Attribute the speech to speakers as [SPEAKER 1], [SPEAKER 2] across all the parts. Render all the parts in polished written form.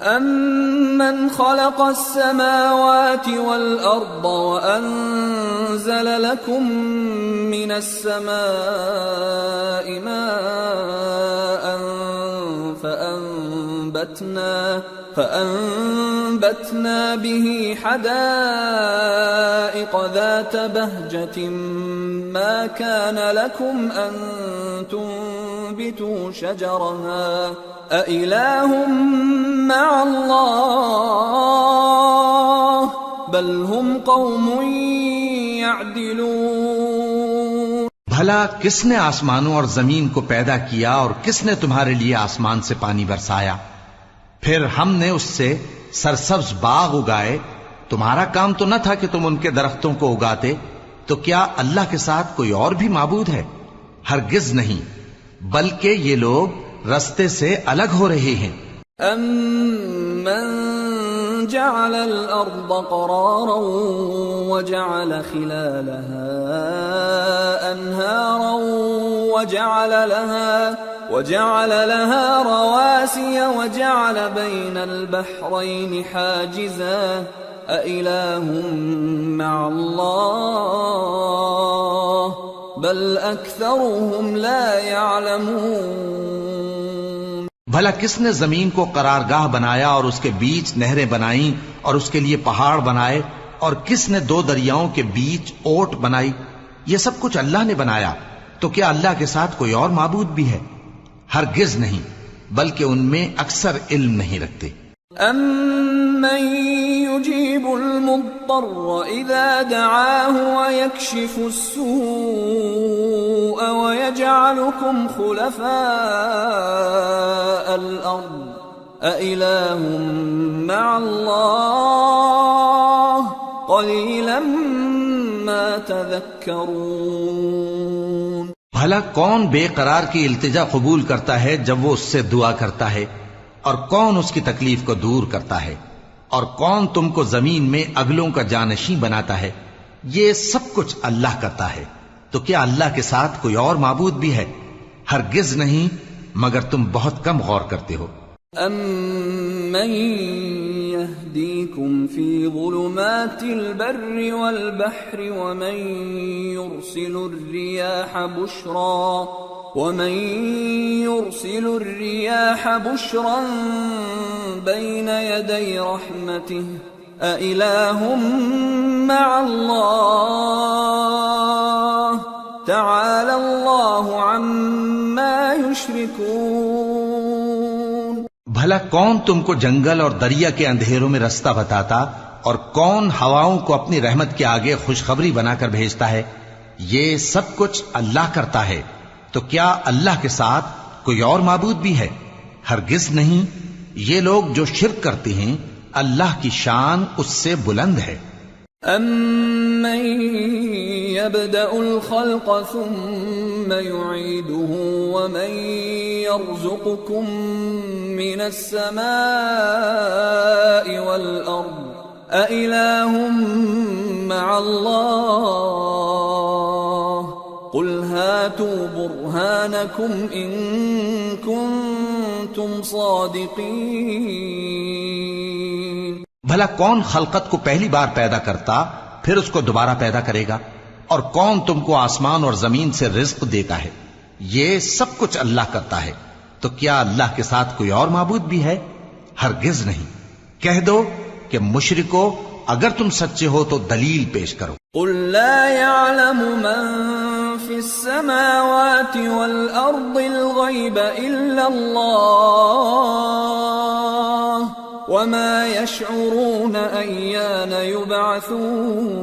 [SPEAKER 1] أَمَّنْ خَلَقَ السَّمَاوَاتِ وَالْأَرْضَ وَأَنزَلَ لَكُم مِّنَ السَّمَاءِ مَاءً فَأَنبَتْنَا بِهِ حَدَائِقَ ذَاتَ بَهْجَةٍ مَا كَانَ لَكُمْ أَن تُنبِتُوا شَجَرَهَا أَإِلَٰهٌ مَّعَ اللَّهِ بَلْ هُمْ قَوْمٌ يَعْدِلُونَ۔
[SPEAKER 2] بھلا کس نے آسمانوں اور زمین کو پیدا کیا اور کس نے تمہارے لیے آسمان سے پانی برسایا؟ پھر ہم نے اس سے سرسبز باغ اگائے۔ تمہارا کام تو نہ تھا کہ تم ان کے درختوں کو اگاتے؟ تو کیا اللہ کے ساتھ کوئی اور بھی معبود ہے؟ ہرگز نہیں، بلکہ یہ لوگ رستے سے الگ ہو رہے ہیں۔
[SPEAKER 1] أَمَّن جَعَلَ الْأَرْضَ قَرَارًا وَجَعَلَ خِلَالَهَا أَنْهَارًا وَجَعَلَ لَهَا رَوَاسِيَ وَجَعَلَ بَيْنَ الْبَحْرَيْنِ حَاجِزًا أَإِلَٰهٌ مَّعَ اللَّهِ بَلْ أَكْثَرُهُمْ لَا يَعْلَمُونَ۔
[SPEAKER 2] بھلا کس نے زمین کو قرارگاہ بنایا اور اس کے بیچ نہریں بنائیں اور اس کے لیے پہاڑ بنائے، اور کس نے دو دریاؤں کے بیچ اوٹ بنائی؟ یہ سب کچھ اللہ نے بنایا، تو کیا اللہ کے ساتھ کوئی اور معبود بھی ہے؟ ہرگز نہیں، بلکہ ان میں اکثر علم نہیں رکھتے۔
[SPEAKER 1] أَمَّن يُجِيبُ الْمُضْطَرَّ إِذَا دَعَاهُ وَيَكْشِفُ السُّوءَ وَيَجْعَلُكُمْ خُلَفَاءَ الْأَرْضِ أَإِلَٰهٌ مَّعَ اللَّهِ قَلِيلًا مَّا تَذَكَّرُونَ۔
[SPEAKER 2] بھلا کون بے قرار کی التجا قبول کرتا ہے جب وہ اس سے دعا کرتا ہے؟ اور کون اس کی تکلیف کو دور کرتا ہے؟ اور کون تم کو زمین میں اگلوں کا جانشین بناتا ہے؟ یہ سب کچھ اللہ کرتا ہے، تو کیا اللہ کے ساتھ کوئی اور معبود بھی ہے؟ ہرگز نہیں، مگر تم بہت کم غور کرتے ہو۔
[SPEAKER 1] أَمَّن يَهْدِيكُمْ فِي ظُلُمَاتِ الْبَرِّ وَالْبَحْرِ وَمَن يُرْسِلُ الرِّيَاحَ بُشْرًا بَيْنَ يَدَيْ رَحْمَتِهِ أَإِلَٰهٌ مَّعَ اللَّهِ تَعَالَى اللَّهُ عَمَّا يُشْرِكُونَ۔
[SPEAKER 2] بھلا کون تم کو جنگل اور دریا کے اندھیروں میں رستہ بتاتا، اور کون ہواؤں کو اپنی رحمت کے آگے خوشخبری بنا کر بھیجتا ہے؟ یہ سب کچھ اللہ کرتا ہے، تو کیا اللہ کے ساتھ کوئی اور معبود بھی ہے؟ ہرگز نہیں، یہ لوگ جو شرک کرتے ہیں اللہ کی شان اس سے بلند ہے۔
[SPEAKER 1] أَمَّن يَبْدَأُ الْخَلْقَ ثُمَّ يُعِيدُهُ وَمَن يَرْزُقُكُم مِّنَ السَّمَاءِ وَالْأَرْضِ أَإِلَٰهٌ مَّعَ اللَّهِ قُلْ هَاتُوا بُرْهَانَكُمْ إِن كُنتُمْ صَادِقِينَ۔
[SPEAKER 2] بھلا کون خلقت کو پہلی بار پیدا کرتا پھر اس کو دوبارہ پیدا کرے گا؟ اور کون تم کو آسمان اور زمین سے رزق دیتا ہے؟ یہ سب کچھ اللہ کرتا ہے، تو کیا اللہ کے ساتھ کوئی اور معبود بھی ہے؟ ہرگز نہیں۔ کہہ دو کہ مشرکو، اگر تم سچے ہو تو دلیل پیش کرو۔
[SPEAKER 1] قُل لَّا يَعْلَمُ مَن فِي السَّمَاوَاتِ وَالْأَرْضِ الْغَيْبَ إِلَّا اللَّهُ وَمَا يَشْعُرُونَ أَيَّانَ يُبْعَثُونَ۔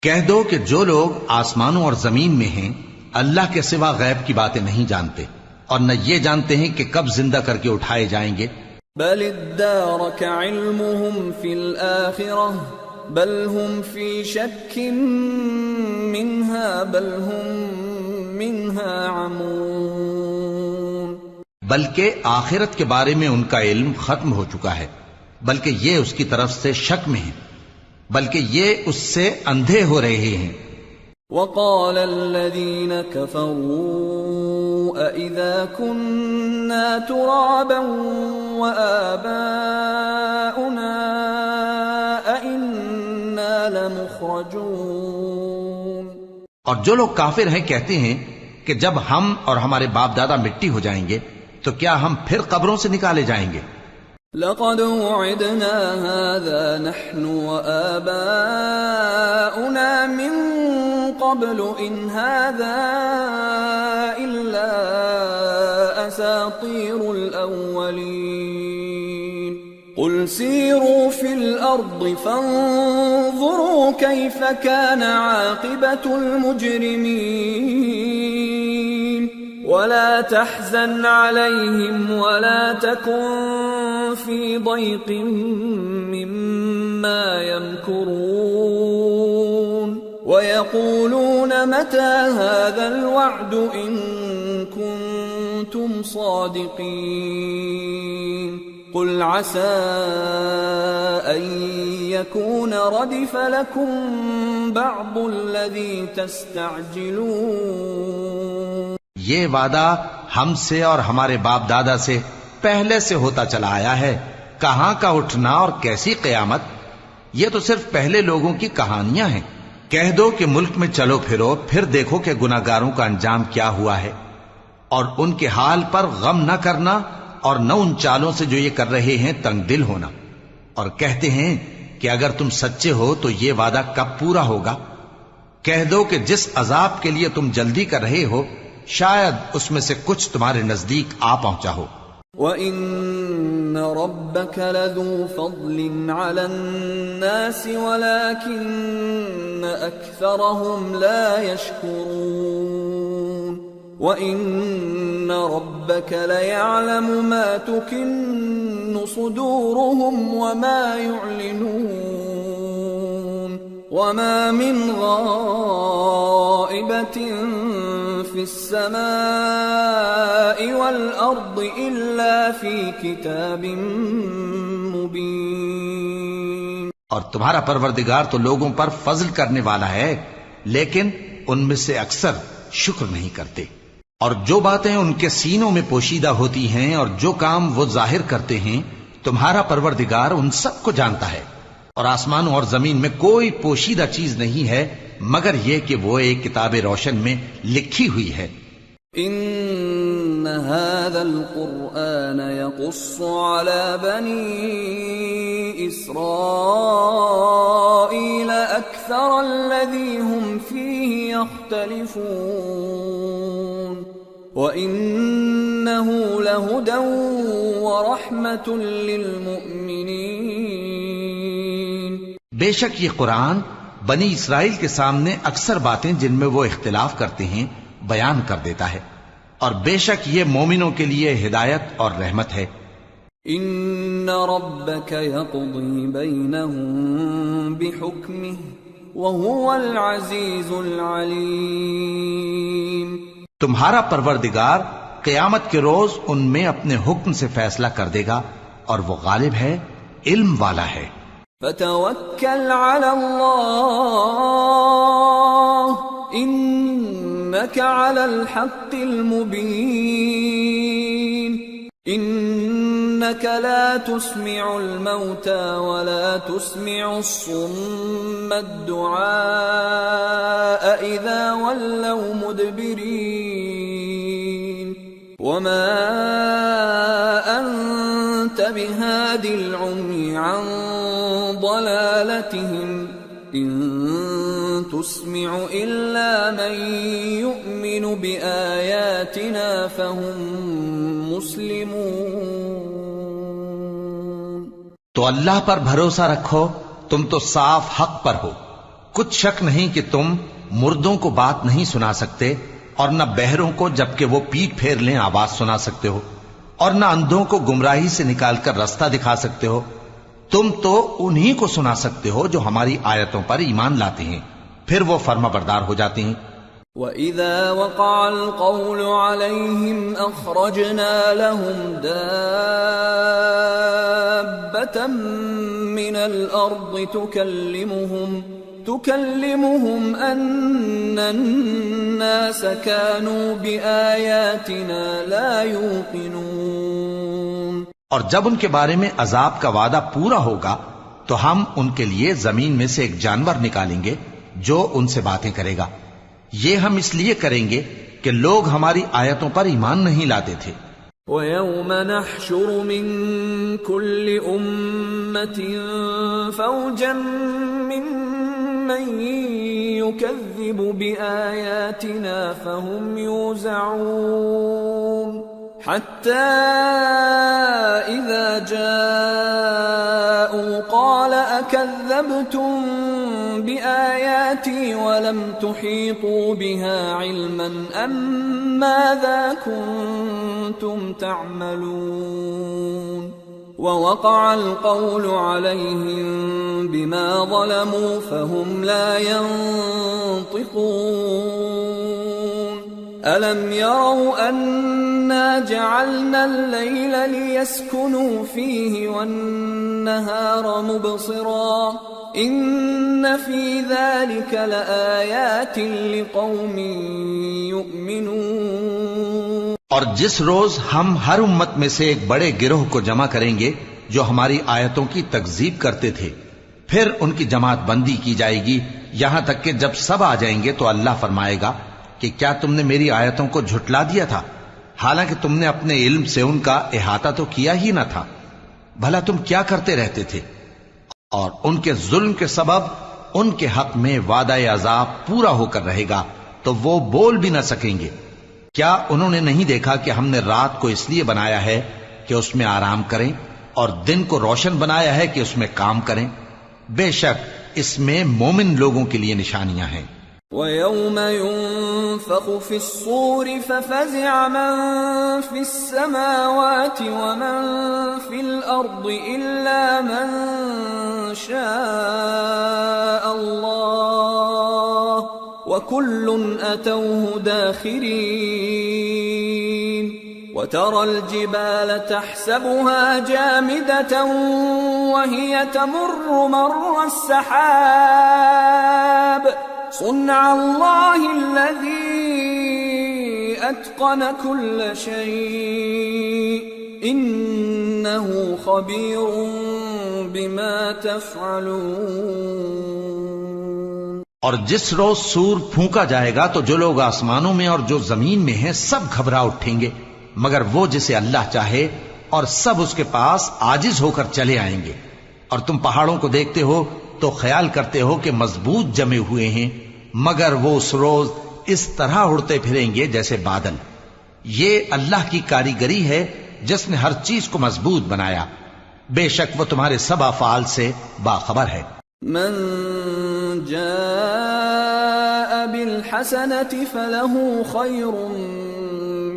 [SPEAKER 2] کہہ دو کہ جو لوگ آسمانوں اور زمین میں ہیں اللہ کے سوا غیب کی باتیں نہیں جانتے، اور نہ یہ جانتے ہیں کہ کب زندہ کر کے اٹھائے جائیں گے۔
[SPEAKER 1] بَلِ ادَّارَكَ عِلْمُهُمْ فِي الْآخِرَةِ بَلْ هُمْ فِي شَكٍّ مِّنْهَا بَلْ هُمْ مِنْهَا عَمُونَ۔
[SPEAKER 2] بلکہ آخرت کے بارے میں ان کا علم ختم ہو چکا ہے، بلکہ یہ اس کی طرف سے شک میں ہیں، بلکہ یہ اس سے اندھے ہو رہے ہیں۔
[SPEAKER 1] وَقَالَ الَّذِينَ كَفَرُوا أَإِذَا كُنَّا تُرَابًا وَآبَاؤُنَا أَإِنَّا لَمُخْرَجُونَ۔
[SPEAKER 2] اور جو لوگ کافر ہیں کہتے ہیں کہ جب ہم اور ہمارے باپ دادا مٹی ہو جائیں گے تو کیا ہم پھر قبروں سے نکالے جائیں گے؟
[SPEAKER 1] لَقَدْ وُعِدْنَا هَذَا نَحْنُ وَآبَاؤُنَا مِن قَبْلُ إِنْ هَذَا إِلَّا أَسَاطِيرُ الْأَوَّلِينَ قُلْ سِيرُوا فِي الْأَرْضِ فَانظُرُوا كَيْفَ كَانَ عَاقِبَةُ الْمُجْرِمِينَ وَلَا تَحْزَنْ عَلَيْهِمْ وَلَا تَكُنْ فِي ضَيْقٍ مِّمَّا يَمْكُرُونَ وَيَقُولُونَ مَتَى هَذَا الْوَعْدُ إِن كُنتُمْ صَادِقِينَ قُلْ عَسَىٰ أَن يَكُونَ رَدِفَ لَكُم بَعْضُ الَّذِي تَسْتَعْجِلُونَ۔
[SPEAKER 2] یہ وعدہ ہم سے اور ہمارے باپ دادا سے پہلے سے ہوتا چلا آیا ہے، کہاں کا اٹھنا اور کیسی قیامت، یہ تو صرف پہلے لوگوں کی کہانیاں ہیں۔ کہہ دو کہ ملک میں چلو پھرو، پھر دیکھو کہ گناہگاروں کا انجام کیا ہوا ہے، اور ان کے حال پر غم نہ کرنا اور نہ ان چالوں سے جو یہ کر رہے ہیں تنگ دل ہونا، اور کہتے ہیں کہ اگر تم سچے ہو تو یہ وعدہ کب پورا ہوگا؟ کہہ دو کہ جس عذاب کے لیے تم جلدی کر رہے ہو شاید اس میں سے کچھ تمہارے نزدیک آ پہنچا ہو۔
[SPEAKER 1] وَإِنَّ رَبَّكَ لَذُو فَضْلٍ عَلَى النَّاسِ وَلَكِنَّ أَكْثَرَهُمْ لَا يَشْكُرُونَ وَإِنَّ رَبَّكَ لَيَعْلَمُ مَا تُكِنُّ صُدُورُهُمْ وَمَا يُعْلِنُونَ وَمَا مِنْ غَائِبَةٍ فِي السَّمَاءِ وَالْأَرْضِ إِلَّا فِي كِتَابٍ مُبِينٍ۔
[SPEAKER 2] اور تمہارا پروردگار تو لوگوں پر فضل کرنے والا ہے، لیکن ان میں سے اکثر شکر نہیں کرتے۔ اور جو باتیں ان کے سینوں میں پوشیدہ ہوتی ہیں اور جو کام وہ ظاہر کرتے ہیں تمہارا پروردگار ان سب کو جانتا ہے، اور آسمانوں اور زمین میں کوئی پوشیدہ چیز نہیں ہے مگر یہ کہ وہ ایک کتاب روشن میں لکھی ہوئی ہے۔
[SPEAKER 1] ان هذا القرآن يقص على بني اسرائيل اكثر الذي هم فيه يختلفون وانه لهدى ورحمة للمؤمنين۔
[SPEAKER 2] بے شک یہ قرآن بنی اسرائیل کے سامنے اکثر باتیں جن میں وہ اختلاف کرتے ہیں بیان کر دیتا ہے، اور بے شک یہ مومنوں کے لیے ہدایت اور رحمت ہے۔
[SPEAKER 1] ان ربك يقضي بينهم بحكمه وهو العزيز العليم۔
[SPEAKER 2] تمہارا پروردگار قیامت کے روز ان میں اپنے حکم سے فیصلہ کر دے گا اور وہ غالب ہے، علم والا ہے۔
[SPEAKER 1] فتوکل علی اللہ انک علی الحق المبین۔ انک لا تسمع الموتى ولا تسمع الصم الدعاء اذا ولوا مدبرین وما انت بهاد العمي عن ضلالتهم ان تسمع الا من يؤمن بآياتنا فهم مسلمون۔
[SPEAKER 2] تو اللہ پر بھروسہ رکھو، تم تو صاف حق پر ہو، کچھ شک نہیں کہ تم مردوں کو بات نہیں سنا سکتے، اور نہ بہروں کو جبکہ وہ پیٹ پھیر لیں آواز سنا سکتے ہو، اور نہ اندھوں کو گمراہی سے نکال کر رستہ دکھا سکتے ہو۔ تم تو انہی کو سنا سکتے ہو جو ہماری آیتوں پر ایمان لاتے ہیں، پھر وہ فرما بردار ہو جاتے ہیں۔
[SPEAKER 1] وَإِذَا وَقَعَ الْقَوْلُ عَلَيْهِمْ أَخْرَجْنَا لَهُمْ دَابَّةً مِّنَ الْأَرْضِ تكلمهم أن الناس كانوا بآياتنا لا يوقنون۔
[SPEAKER 2] اور جب ان کے بارے میں عذاب کا وعدہ پورا ہوگا تو ہم ان کے لیے زمین میں سے ایک جانور نکالیں گے جو ان سے باتیں کرے گا۔ یہ ہم اس لیے کریں گے کہ لوگ ہماری آیتوں پر ایمان نہیں لاتے تھے۔
[SPEAKER 1] وَيَوْمَ نَحْشُرُ مِن كُلِّ أُمَّةٍ فَوْجًا مِّمَّن يُكَذِّبُ بِآيَاتِنَا فَهُمْ يُوزَعُونَ حَتَّى إِذَا جَاءُوا قَالَ أَكَذَّبْتُم بِآيَاتِي وَلَمْ تُحِيطُوا بِهَا عِلْمًا أَمْ مَاذَا كُنتُمْ تَعْمَلُونَ وَوَقَعَ الْقَوْلُ عَلَيْهِمْ بِمَا ظَلَمُوا فَهُمْ لَا يَنطِقُونَ أَلَمْ يَرَوْا أَنَّا جَعَلْنَا اللَّيْلَ لِيَسْكُنُوا فِيهِ وَالنَّهَارَ مُبْصِرًا إِنَّ فِي ذَلِكَ لَآيَاتٍ لِقَوْمٍ يُؤْمِنُونَ۔
[SPEAKER 2] اور جس روز ہم ہر امت میں سے ایک بڑے گروہ کو جمع کریں گے جو ہماری آیتوں کی تکذیب کرتے تھے، پھر ان کی جماعت بندی کی جائے گی یہاں تک کہ جب سب آ جائیں گے تو اللہ فرمائے گا کہ کیا تم نے میری آیتوں کو جھٹلا دیا تھا، حالانکہ تم نے اپنے علم سے ان کا احاطہ تو کیا ہی نہ تھا، بھلا تم کیا کرتے رہتے تھے؟ اور ان کے ظلم کے سبب ان کے حق میں وعدہ عذاب پورا ہو کر رہے گا تو وہ بول بھی نہ سکیں گے۔ کیا انہوں نے نہیں دیکھا کہ ہم نے رات کو اس لیے بنایا ہے کہ اس میں آرام کریں اور دن کو روشن بنایا ہے کہ اس میں کام کریں؟ بے شک اس میں مومن لوگوں کے لیے نشانیاں ہیں۔
[SPEAKER 1] وَيَوْمَ يُنفَخُ فِي الصُّورِ فَفَزِعَ مَن فِي السَّمَاوَاتِ وَمَن فِي الْأَرْضِ إِلَّا مَن شَاءَ اللَّهُ وَكُلٌّ أَتَوْهُ دَاخِرِينَ وَتَرَى الْجِبَالَ تَحْسَبُهَا جَامِدَةً وَهِيَ تَمُرُّ مَرَّ السَّحَابِ صُنْعَ اللَّهِ الَّذِي أَتْقَنَ كُلَّ شَيْءٍ إِنَّهُ خَبِيرٌ بِمَا تَفْعَلُونَ۔
[SPEAKER 2] اور جس روز سور پھونکا جائے گا تو جو لوگ آسمانوں میں اور جو زمین میں ہیں سب گھبرا اٹھیں گے مگر وہ جسے اللہ چاہے، اور سب اس کے پاس عاجز ہو کر چلے آئیں گے۔ اور تم پہاڑوں کو دیکھتے ہو تو خیال کرتے ہو کہ مضبوط جمے ہوئے ہیں، مگر وہ اس روز اس طرح اڑتے پھریں گے جیسے بادل۔ یہ اللہ کی کاریگری ہے جس نے ہر چیز کو مضبوط بنایا، بے شک وہ تمہارے سب افعال سے باخبر ہے۔
[SPEAKER 1] من جاء بالحسنة فله خير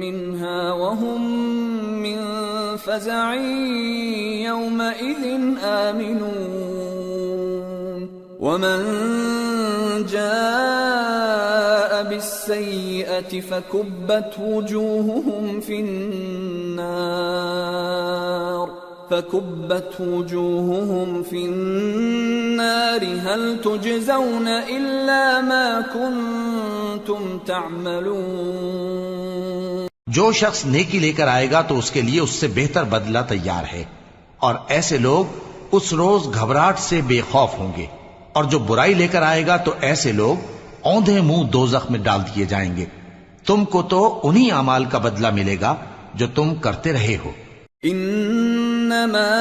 [SPEAKER 1] منها وهم من فزع يومئذ آمنون ومن جاء بالسيئة فكبت وجوههم في النار هل تجزون إلا ما كنتم تعملون۔
[SPEAKER 2] جو شخص نیکی لے کر آئے گا تو اس کے لیے اس سے بہتر بدلہ تیار ہے، اور ایسے لوگ اس روز گھبراہٹ سے بے خوف ہوں گے، اور جو برائی لے کر آئے گا تو ایسے لوگ اوندھے منہ دوزخ میں ڈال دیے جائیں گے۔ تم کو تو انہی اعمال کا بدلہ ملے گا جو تم کرتے رہے ہو۔
[SPEAKER 1] انما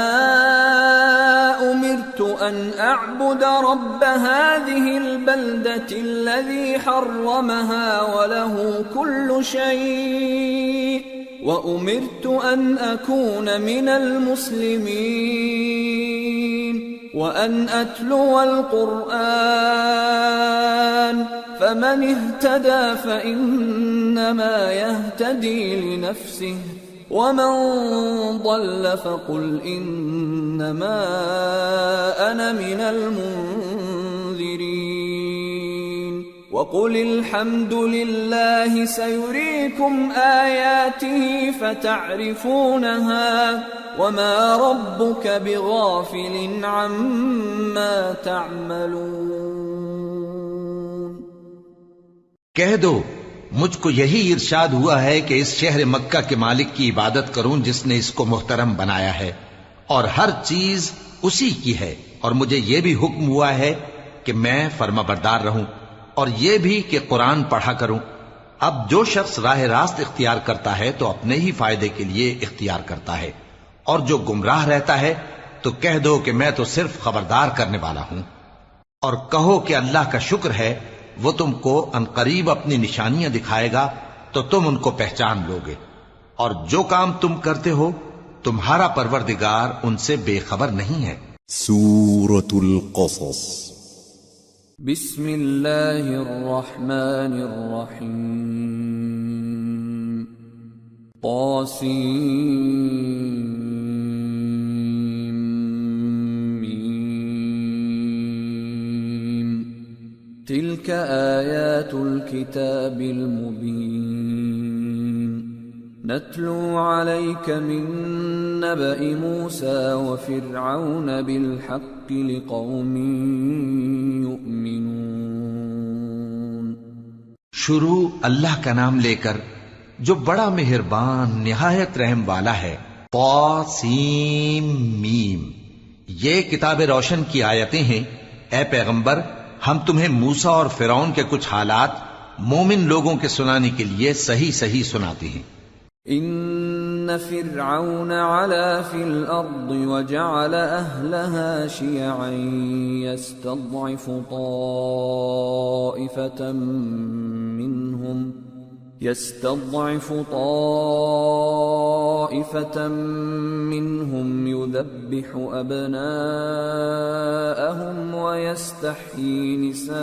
[SPEAKER 1] امرت ان اعبد رب هذه البلدة الذي حرمها وله كل شيء وامرت ان اكون من المسلمين وان اتلو القرآن فمن اهتدى فانما يهتدي لنفسه ومن ضل فقل انما انا من المنذرين وقل الحمد لله سيريكم آياته فتعرفونها وما ربك بغافل عما تعملون۔
[SPEAKER 2] کہہ دو مجھ کو یہی ارشاد ہوا ہے کہ اس شہر مکہ کے مالک کی عبادت کروں جس نے اس کو محترم بنایا ہے، اور ہر چیز اسی کی ہے، اور مجھے یہ بھی حکم ہوا ہے کہ میں فرما بردار رہوں، اور یہ بھی کہ قرآن پڑھا کروں۔ اب جو شخص راہ راست اختیار کرتا ہے تو اپنے ہی فائدے کے لیے اختیار کرتا ہے، اور جو گمراہ رہتا ہے تو کہہ دو کہ میں تو صرف خبردار کرنے والا ہوں۔ اور کہو کہ اللہ کا شکر ہے وہ تم کو عنقریب اپنی نشانیاں دکھائے گا تو تم ان کو پہچان لوگے، اور جو کام تم کرتے ہو تمہارا پروردگار ان سے بے خبر نہیں ہے۔
[SPEAKER 3] سورة القصص
[SPEAKER 1] بسم اللہ الرحمن الرحیم طاسیم تلك آیات الكتاب المبین نتلو عليك من نبأ موسى وفرعون بالحق لقوم يؤمنون۔
[SPEAKER 2] شروع اللہ کا نام لے کر جو بڑا مہربان نہایت رحم والا ہے۔ طاسیم میم، یہ کتاب روشن کی آیتیں ہیں۔ اے پیغمبر، ہم تمہیں موسیٰ اور فرعون کے کچھ حالات مومن لوگوں کے سنانے کے لیے صحیح صحیح سناتے ہیں۔
[SPEAKER 1] ان فرعون علا فی الارض وجعل اہلها شیعا يستضعف طائفة منهم يذبح ابناءهم ويستحيي نساءهم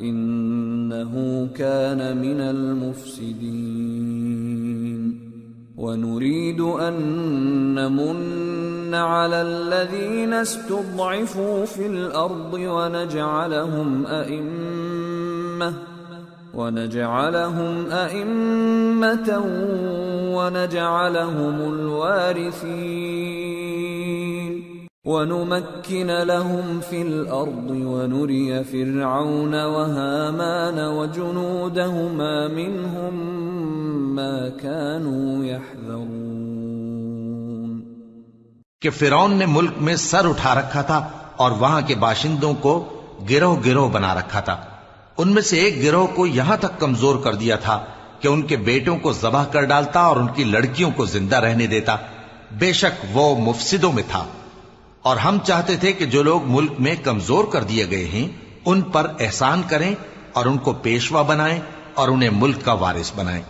[SPEAKER 1] انه كان من المفسدين ونريد ان نمن على الذين استضعفوا في الارض ونجعلهم ائمة ونجعلهم الوارثين ونمكن لهم في الأرض ونري فرعون وهامان وجنودهما منهم ما كانوا يحذرون۔
[SPEAKER 2] کہ فرعون نے ملک میں سر اٹھا رکھا تھا اور وہاں کے باشندوں کو گروہ گروہ بنا رکھا تھا۔ ان میں سے ایک گروہ کو یہاں تک کمزور کر دیا تھا کہ ان کے بیٹوں کو ذبح کر ڈالتا اور ان کی لڑکیوں کو زندہ رہنے دیتا۔ بے شک وہ مفسدوں میں تھا۔ اور ہم چاہتے تھے کہ جو لوگ ملک میں کمزور کر دیے گئے ہیں ان پر احسان کریں اور ان کو پیشوا بنائیں اور انہیں ملک کا وارث بنائیں،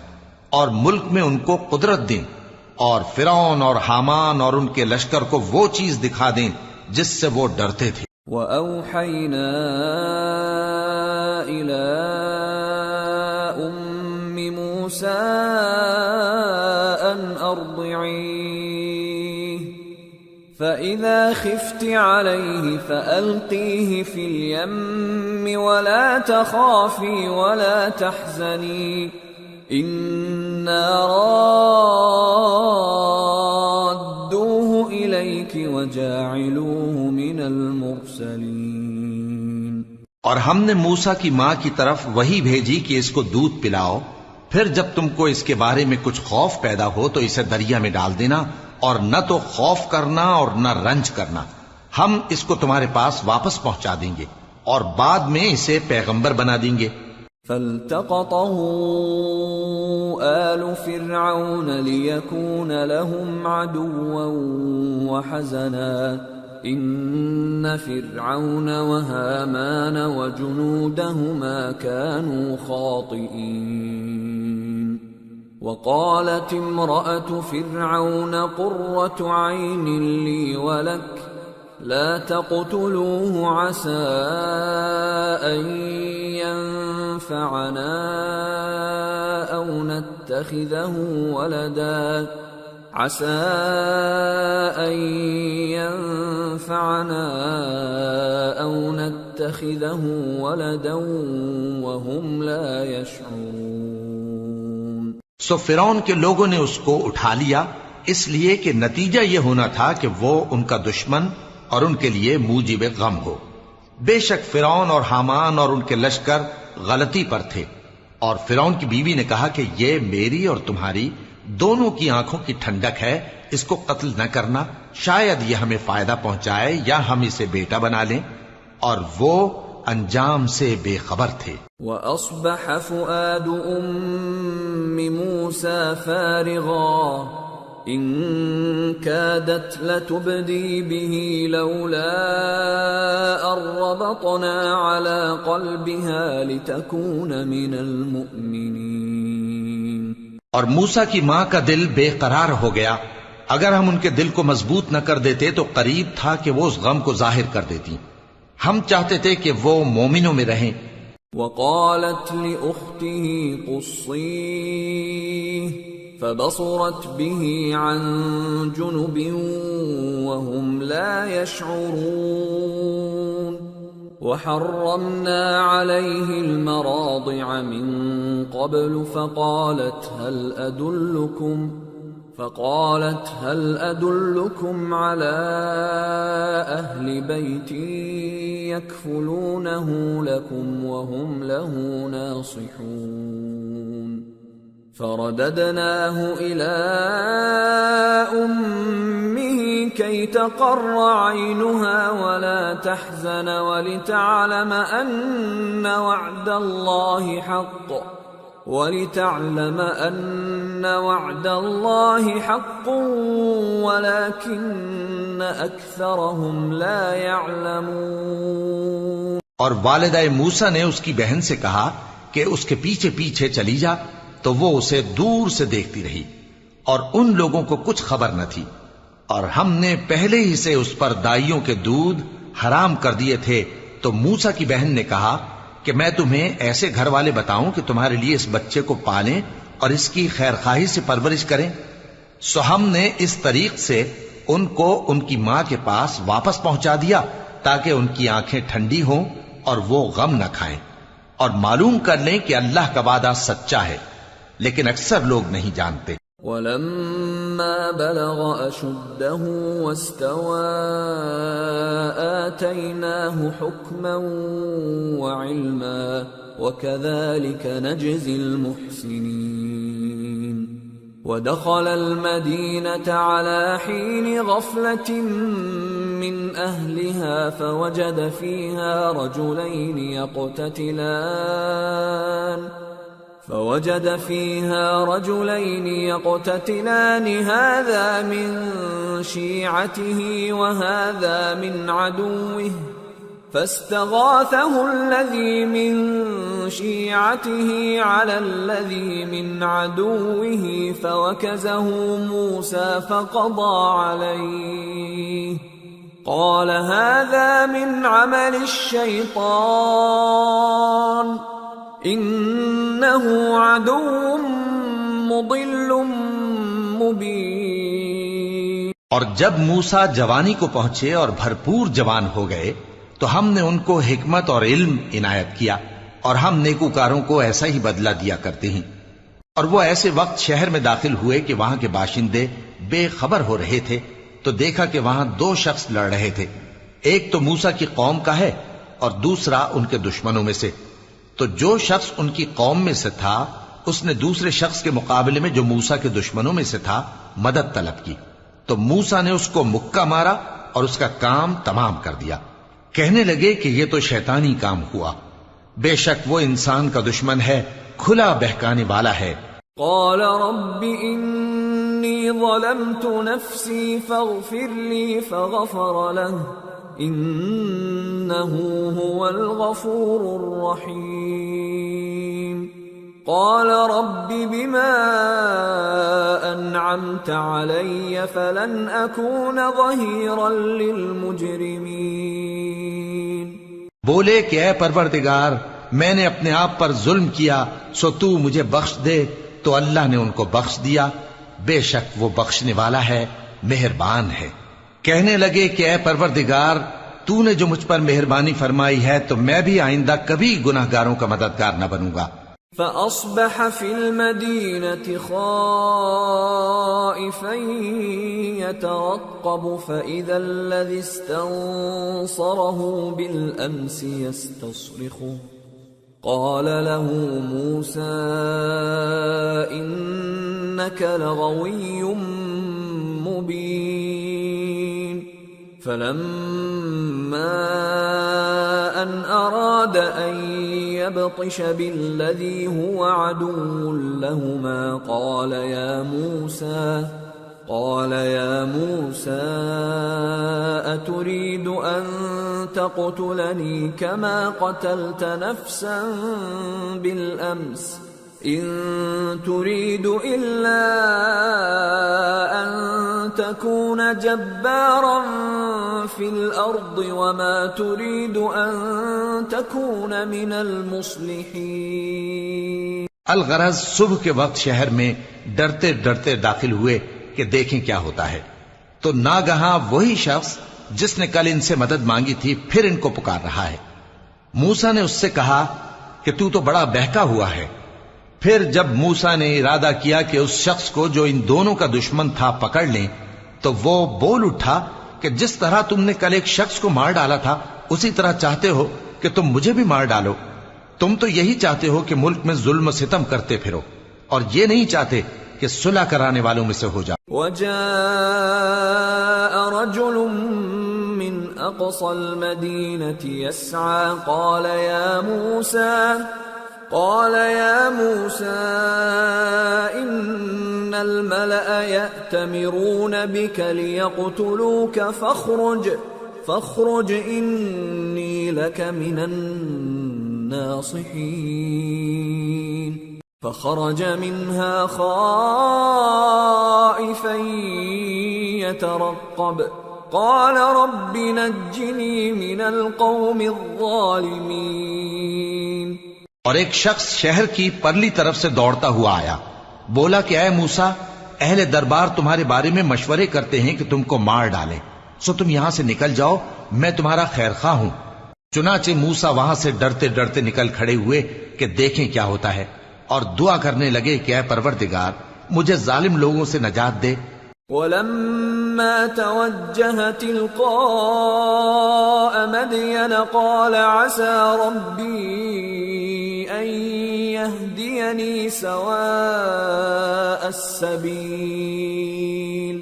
[SPEAKER 2] اور ملک میں ان کو قدرت دیں، اور فرعون اور حامان اور ان کے لشکر کو وہ چیز دکھا دیں جس سے وہ ڈرتے تھے۔
[SPEAKER 1] وَأَوْحَيْنَا إِلَىٰ أُمِّ مُوسَىٰ أَنْ أَرْضِعِيهِ فَإِذَا خِفْتِ عَلَيْهِ فَأَلْقِيهِ فِي الْيَمِّ وَلَا تَخَافِي وَلَا تَحْزَنِي إِنَّا رَادُّوهُ إِلَيْكِ وَجَاعِلُوهُ مِنَ الْمُرْسَلِينَ۔
[SPEAKER 2] اور ہم نے موسیٰ کی ماں کی طرف وہی بھیجی کہ اس کو دودھ پلاؤ، پھر جب تم کو اس کے بارے میں کچھ خوف پیدا ہو تو اسے دریا میں ڈال دینا، اور نہ تو خوف کرنا اور نہ رنج کرنا، ہم اس کو تمہارے پاس واپس پہنچا دیں گے اور بعد میں اسے پیغمبر بنا دیں گے۔
[SPEAKER 1] فَالْتَقَطَهُ آلُ فِرْعَوْنَ لِيَكُونَ لَهُمْ عَدُوًّا وَحَزَنًا إِنَّ فِرْعَوْنَ وَهَامَانَ وَجُنُودَهُمَا كَانُوا خَاطِئِينَ۔ وقالت امرأة فرعون قرة عين لي ولك لا تقتلوه عسى أن ينفعنا أو نتخذه ولدا وهم لا يشعرون۔
[SPEAKER 2] سو فرعون کے لوگوں نے اس کو اٹھا لیا، اس لیے کہ نتیجہ یہ ہونا تھا کہ وہ ان کا دشمن اور ان کے لیے موجب غم ہو۔ بے شک فرعون اور حامان اور ان کے لشکر غلطی پر تھے، اور فرعون کی بیوی نے کہا کہ یہ میری اور تمہاری دونوں کی آنکھوں کی ٹھنڈک ہے، اس کو قتل نہ کرنا، شاید یہ ہمیں فائدہ پہنچائے یا ہم اسے بیٹا بنا لیں، اور وہ انجام سے بے خبر تھے۔
[SPEAKER 1] وَأَصْبَحَ فُؤَادُ أُمِّ مُوسَى فَارِغًا إِن كَادَتْ لَتُبْدِي بِهِ لَوْلَا أَن رَّبَطْنَا عَلَى قَلْبِهَا لِتَكُونَ مِنَ الْمُؤْمِنِينَ۔
[SPEAKER 2] اور موسیٰ کی ماں کا دل بے قرار ہو گیا، اگر ہم ان کے دل کو مضبوط نہ کر دیتے تو قریب تھا کہ وہ اس غم کو ظاہر کر دیتی۔ ہم چاہتے تھے کہ وہ مومنوں میں رہیں۔
[SPEAKER 1] وقالت لأخته قصيه فبصرت به عن جنب وهم لا يشعرون وحرمنا عليه المراضع من قبل فقالت هل أدلكم على أهل بيت يكفلونه لكم وهم له ناصحون فرددناه إلى أمه كي تقر عينها ولا تحزن ولتعلم أن وعد الله حق ولكن أكثرهم لا يعلمون۔
[SPEAKER 2] اور والدہ موسیٰ نے اس کی بہن سے کہا کہ اس کے پیچھے پیچھے چلی جا، تو وہ اسے دور سے دیکھتی رہی، اور ان لوگوں کو کچھ خبر نہ تھی، اور ہم نے پہلے ہی سے اس پر دائیوں کے دودھ حرام کر دیے تھے۔ تو موسیٰ کی بہن نے کہا کہ میں تمہیں ایسے گھر والے بتاؤں کہ تمہارے لیے اس بچے کو پالیں اور اس کی خیر خواہی سے پرورش کریں۔ سو ہم نے اس طریق سے ان کو ان کی ماں کے پاس واپس پہنچا دیا تاکہ ان کی آنکھیں ٹھنڈی ہوں اور وہ غم نہ کھائیں، اور معلوم کر لیں کہ اللہ کا وعدہ سچا ہے، لیکن اکثر لوگ نہیں جانتے۔
[SPEAKER 1] وَلَمَّا بَلَغَ أَشُدَّهُ وَاسْتَوَى آتَيْنَاهُ حُكْمًا وَعِلْمًا وَكَذَلِكَ نَجْزِي الْمُحْسِنِينَ وَدَخَلَ الْمَدِينَةَ عَلَى حِينِ غَفْلَةٍ مِّنْ أَهْلِهَا فَوَجَدَ فِيهَا رجلين يقتتلان هذا من شيعته وهذا من عدوه فاستغاثه الذي من شيعته على الذي من عدوه فوكزه موسى فقضى عليه قال هذا من عمل الشيطان انه عدو مضل مبین۔
[SPEAKER 2] اور جب موسیٰ جوانی کو پہنچے اور بھرپور جوان ہو گئے تو ہم نے ان کو حکمت اور علم عنایت کیا، اور ہم نیکوکاروں کو ایسا ہی بدلہ دیا کرتے ہیں۔ اور وہ ایسے وقت شہر میں داخل ہوئے کہ وہاں کے باشندے بے خبر ہو رہے تھے، تو دیکھا کہ وہاں دو شخص لڑ رہے تھے، ایک تو موسیٰ کی قوم کا ہے اور دوسرا ان کے دشمنوں میں سے۔ تو جو شخص ان کی قوم میں سے تھا اس نے دوسرے شخص کے مقابلے میں جو موسیٰ کے دشمنوں میں سے تھا مدد طلب کی، تو موسیٰ نے اس کو مکہ مارا اور اس کا کام تمام کر دیا۔ کہنے لگے کہ یہ تو شیطانی کام ہوا، بے شک وہ انسان کا دشمن ہے، کھلا بہکانے والا ہے۔
[SPEAKER 1] قال رب انی ظلمت نفسی فاغفر لی فغفر له انه هو الغفور الرحیم۔ قال رب بما انعمت علی فلن اکون ظہیرا للمجرمین۔
[SPEAKER 2] بولے کہ اے پروردگار، میں نے اپنے آپ پر ظلم کیا، سو تو مجھے بخش دے، تو اللہ نے ان کو بخش دیا، بے شک وہ بخشنے والا ہے، مہربان ہے۔ کہنے لگے کہ اے پروردگار، تو نے جو مجھ پر مہربانی فرمائی ہے تو میں بھی آئندہ کبھی گناہگاروں کا مددگار نہ بنوں گا۔
[SPEAKER 1] فأصبح في المدينة خائفا يترقب فإذا الذي استنصره بالأمس يستصرخه قال له موسى إنك لغوي مبين فلما أن أراد أن يبطش بالذي هو عدو لهما قال يا موسى أتريد أن تقتلني كما قتلت نفسا بالأمس إن تريد إلا أن تكون جبارا في الأرض وما تريد أن تكون من المصلحين.
[SPEAKER 2] الغرض صبح کے وقت شہر میں ڈرتے ڈرتے داخل ہوئے کہ دیکھیں کیا ہوتا ہے، تو ناگہاں وہی شخص جس نے کل ان سے مدد مانگی تھی پھر ان کو پکار رہا ہے. موسیٰ نے اس سے کہا کہ تو بڑا بہکا ہوا ہے. پھر جب موسیٰ نے ارادہ کیا کہ اس شخص کو جو ان دونوں کا دشمن تھا پکڑ لیں، تو وہ بول اٹھا کہ جس طرح تم نے کل ایک شخص کو مار ڈالا تھا اسی طرح چاہتے ہو کہ تم مجھے بھی مار ڈالو. تم تو یہی چاہتے ہو کہ ملک میں ظلم و ستم کرتے پھرو اور یہ نہیں چاہتے کہ صلح کرانے والوں میں سے ہو جاؤ.
[SPEAKER 1] وجاء رجل من اقصى المدينة يسعى قال يا موسى إن الملأ يأتمرون بك ليقتلوك فاخرج إني لك من الناصحين. فخرج منها خائفا يترقب قال رب نجني من القوم الظالمين.
[SPEAKER 2] اور ایک شخص شہر کی پرلی طرف سے دوڑتا ہوا آیا، بولا کہ اے موسیٰ، اہل دربار تمہارے بارے میں مشورے کرتے ہیں کہ تم کو مار ڈالیں، سو تم یہاں سے نکل جاؤ، میں تمہارا خیر خواہ ہوں. چنانچہ موسیٰ وہاں سے ڈرتے ڈرتے نکل کھڑے ہوئے کہ دیکھیں کیا ہوتا ہے، اور دعا کرنے لگے کہ اے پروردگار مجھے ظالم لوگوں سے نجات دے.
[SPEAKER 1] ولما توجه تلقاء مدين قال عسى ربي أن يهديني سواء السبيل.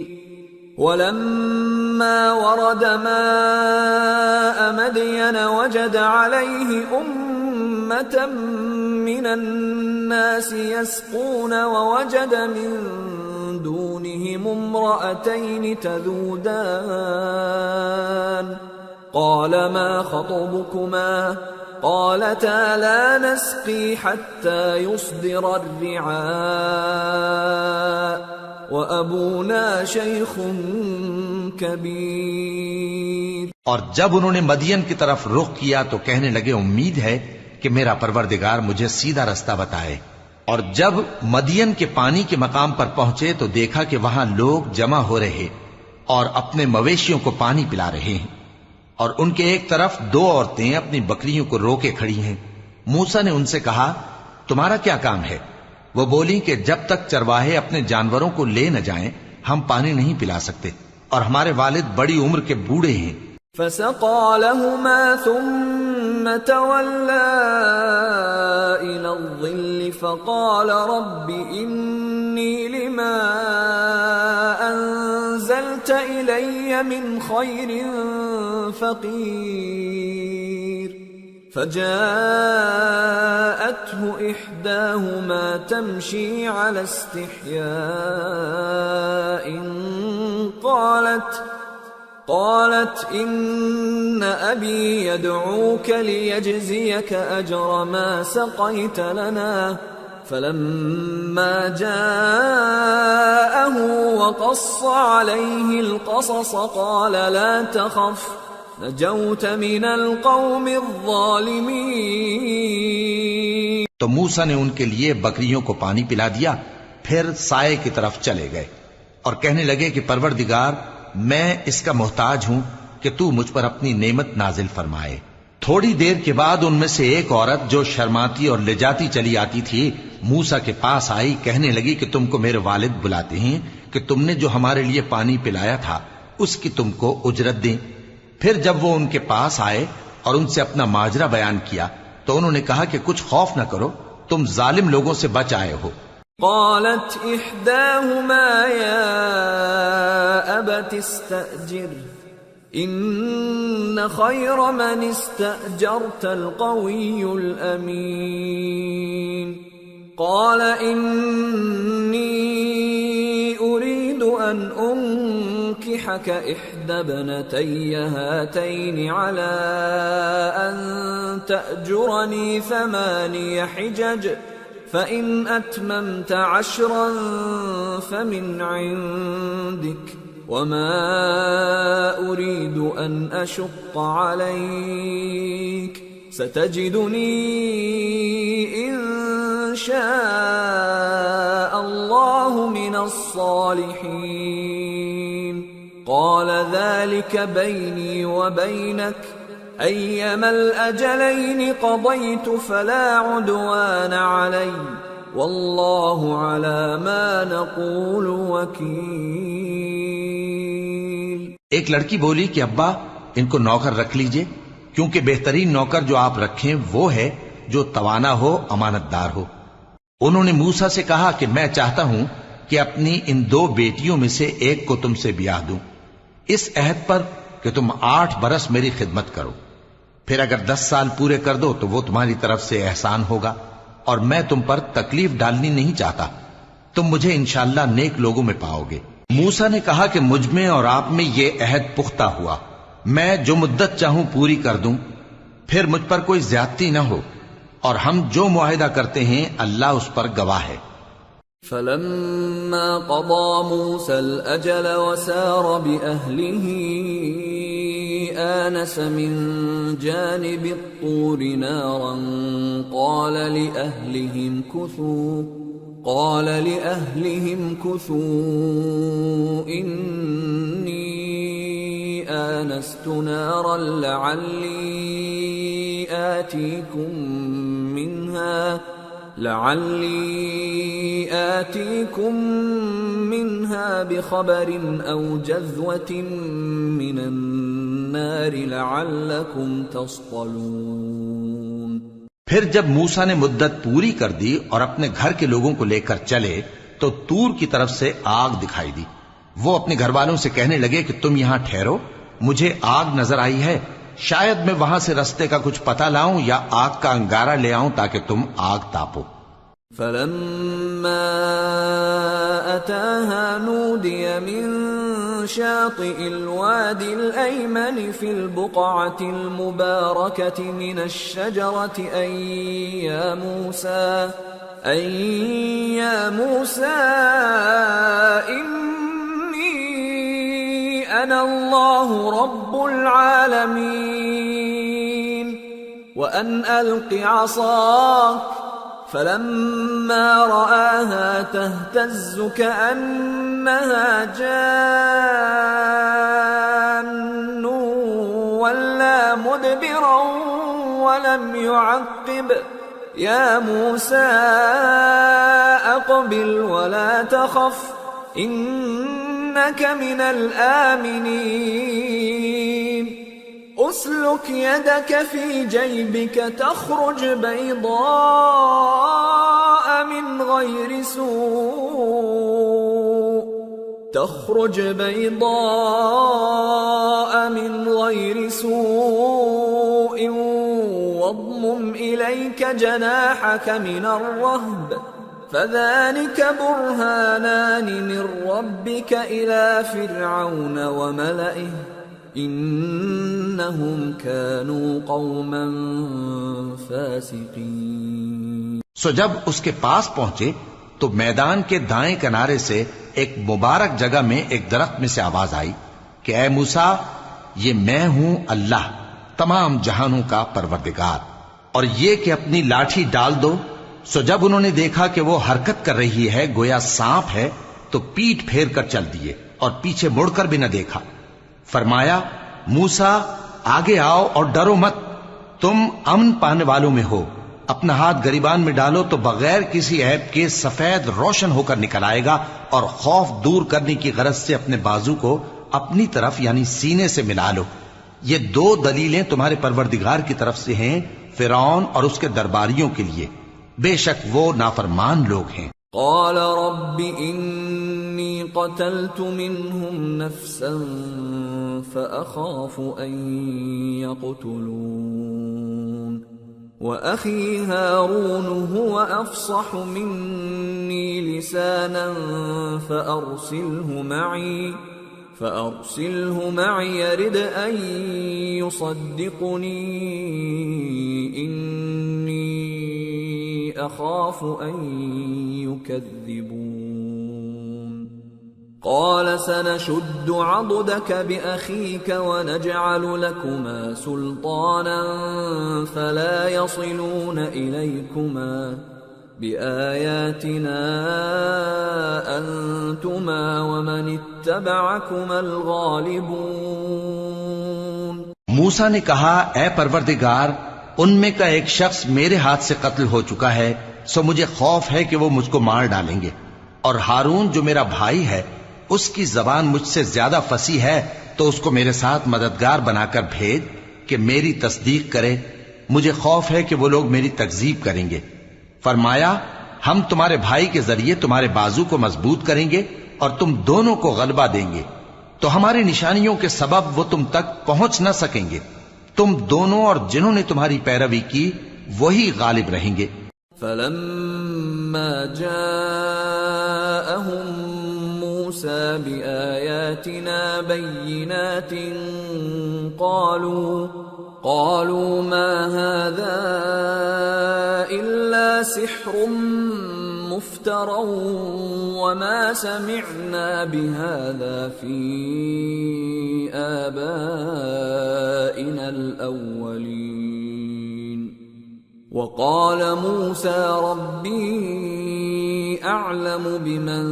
[SPEAKER 1] ولما ورد ماء مدين وجد عليه أمة من الناس يسقون ووجد من دونهم امرأتين تذودان قال ما خطبكما قالتا لا نسقي حتى يصدر الرعاء وأبونا شيخ كبير.
[SPEAKER 2] اور جب انہوں نے مدین کی طرف رخ کیا تو کہنے لگے امید ہے کہ میرا پروردگار مجھے سیدھا رستہ بتائے. اور جب مدین کے پانی کے مقام پر پہنچے تو دیکھا کہ وہاں لوگ جمع ہو رہے اور اپنے مویشیوں کو پانی پلا رہے ہیں، اور ان کے ایک طرف دو عورتیں اپنی بکریوں کو روکے کھڑی ہیں. موسیٰ نے ان سے کہا تمہارا کیا کام ہے؟ وہ بولی کہ جب تک چرواہے اپنے جانوروں کو لے نہ جائیں ہم پانی نہیں پلا سکتے، اور ہمارے والد بڑی عمر کے بوڑھے ہیں.
[SPEAKER 1] فسقى لهما ثم تولى إلى الظل فقال رب إني لما أنزلت إلي من خير فقير. فجاءته إحداهما تمشي على استحياء قالت إن أبي يدعوك ليجزيك أجر ما سقيت لنا. فلما جاءه وقص عليه القصص قال لا تخف نجوت من القوم الظالمين.
[SPEAKER 2] تو موسیٰ نے ان کے لیے بکریوں کو پانی پلا دیا، پھر سائے کی طرف چلے گئے اور کہنے لگے کہ پروردگار میں اس کا محتاج ہوں کہ تو مجھ پر اپنی نعمت نازل فرمائے. تھوڑی دیر کے بعد ان میں سے ایک عورت جو شرماتی اور لجاتی چلی آتی تھی موسیٰ کے پاس آئی، کہنے لگی کہ تم کو میرے والد بلاتے ہیں کہ تم نے جو ہمارے لیے پانی پلایا تھا اس کی تم کو اجرت دیں۔ پھر جب وہ ان کے پاس آئے اور ان سے اپنا ماجرا بیان کیا تو انہوں نے کہا کہ کچھ خوف نہ کرو، تم ظالم لوگوں سے بچ آئے ہو۔
[SPEAKER 1] قالت إحداهما يا أبت استأجر إن خير من استأجرت القوي الأمين قال إني أريد أن أنكحك إحدى ابنتي هاتين على أن تأجرني 8 حجج فإن أتممت 10 فمن عندك وما أريد أن أشق عليك ستجدني إن شاء الله من الصالحين قال ذلك بيني وبينك أيما الأجلين قضيت فلا عدوان علي والله على ما نقول وكيل۔
[SPEAKER 2] ایک لڑکی بولی کہ ابا ان کو نوکر رکھ لیجئے، کیونکہ بہترین نوکر جو آپ رکھیں وہ ہے جو توانا ہو، امانت دار ہو۔ انہوں نے موسیٰ سے کہا کہ میں چاہتا ہوں کہ اپنی ان 2 بیٹیوں میں سے ایک کو تم سے بیاہ دوں، اس عہد پر کہ تم 8 برس میری خدمت کرو، پھر اگر 10 سال پورے کر دو تو وہ تمہاری طرف سے احسان ہوگا، اور میں تم پر تکلیف ڈالنی نہیں چاہتا، تم مجھے انشاءاللہ نیک لوگوں میں پاؤ گے۔ موسیٰ نے کہا کہ مجھ میں اور آپ میں یہ عہد پختہ ہوا، میں جو مدت چاہوں پوری کر دوں، پھر مجھ پر کوئی زیادتی نہ ہو، اور ہم جو معاہدہ کرتے ہیں اللہ اس پر گواہ ہے۔
[SPEAKER 1] فلما قضى موسى الأجل وسار بأهله آنس من جانب الطور نارا قال لأهلهم كثوا إني آنست نارا لعلي آتيكم منها بخبر أو جذوة من النار لعلكم تصطلون۔
[SPEAKER 2] پھر جب موسیٰ نے مدت پوری کر دی اور اپنے گھر کے لوگوں کو لے کر چلے تو طور کی طرف سے آگ دکھائی دی۔ وہ اپنے گھر والوں سے کہنے لگے کہ تم یہاں ٹھہرو، مجھے آگ نظر آئی ہے، شاید میں وہاں سے رستے کا کچھ پتہ لاؤں یا آگ کا انگارہ لے آؤں تاکہ تم آگ تاپو۔
[SPEAKER 1] فلما أتاها نودي من شاطئ الوادي الأيمن في البقعة المباركة من الشجرة أن يا موسى إني أنا الله رب العالمين وأن ألق عصاك فلما رآها تهتز كأنها جان ولا مدبرا ولم يعقب يا موسى أقبل ولا تخف إنك من الآمنين أسلك يدك في جيبك تخرج بيضاء من غير سوء واضمم إليك جناحك من الرهب فذلك برهانان من ربك إلى فرعون وملئه انہم كانوا قوما فاسقین۔
[SPEAKER 2] سو جب اس کے پاس پہنچے تو میدان کے دائیں کنارے سے ایک مبارک جگہ میں ایک درخت میں سے آواز آئی کہ اے موسیٰ، یہ میں ہوں اللہ تمام جہانوں کا پروردگار، اور یہ کہ اپنی لاٹھی ڈال دو۔ سو جب انہوں نے دیکھا کہ وہ حرکت کر رہی ہے گویا سانپ ہے تو پیٹ پھیر کر چل دیے اور پیچھے مڑ کر بھی نہ دیکھا۔ فرمایا موسیٰ آگے آؤ اور ڈرو مت، تم امن پانے والوں میں ہو. اپنا ہاتھ گریبان میں ڈالو تو بغیر کسی عیب کے سفید روشن ہو کر نکل آئے گا، اور خوف دور کرنے کی غرض سے اپنے بازو کو اپنی طرف یعنی سینے سے ملا لو. یہ 2 دلیلیں تمہارے پروردگار کی طرف سے ہیں فرعون اور اس کے درباریوں کے لیے، بے شک وہ نافرمان لوگ ہیں.
[SPEAKER 1] قال رب إني قتلت منهم نفسا فأخاف أن يقتلون وأخي هارون هو أفصح مني لسانا فأرسله معي يرد أن يصدقني إني أخاف أن يكذبون. قال سنشد عضدك بأخيك ونجعل لكما سلطانا فلا يصلون إليكما بآياتنا أنتما ومن اتبعكما الغالبون.
[SPEAKER 2] موسیٰ نے کہا اے پروردگار، ان میں کا ایک شخص میرے ہاتھ سے قتل ہو چکا ہے، سو مجھے خوف ہے کہ وہ مجھ کو مار ڈالیں گے، اور ہارون جو میرا بھائی ہے اس کی زبان مجھ سے زیادہ فصیح ہے، تو اس کو میرے ساتھ مددگار بنا کر بھیج کہ میری تصدیق کرے. مجھے خوف ہے کہ وہ لوگ میری تکذیب کریں گے. فرمایا ہم تمہارے بھائی کے ذریعے تمہارے بازو کو مضبوط کریں گے اور تم دونوں کو غلبہ دیں گے، تو ہماری نشانیوں کے سبب وہ تم تک پہنچ نہ سکیں گے. تم دونوں اور جنہوں نے تمہاری پیروی کی وہی غالب رہیں گے.
[SPEAKER 1] فلما جاءهم موسى بآياتنا بينات قالوا ما هذا إلا سحر مفترى وما سمعنا بهذا في آبائنا الأولين. وقال موسى ربي أعلم بمن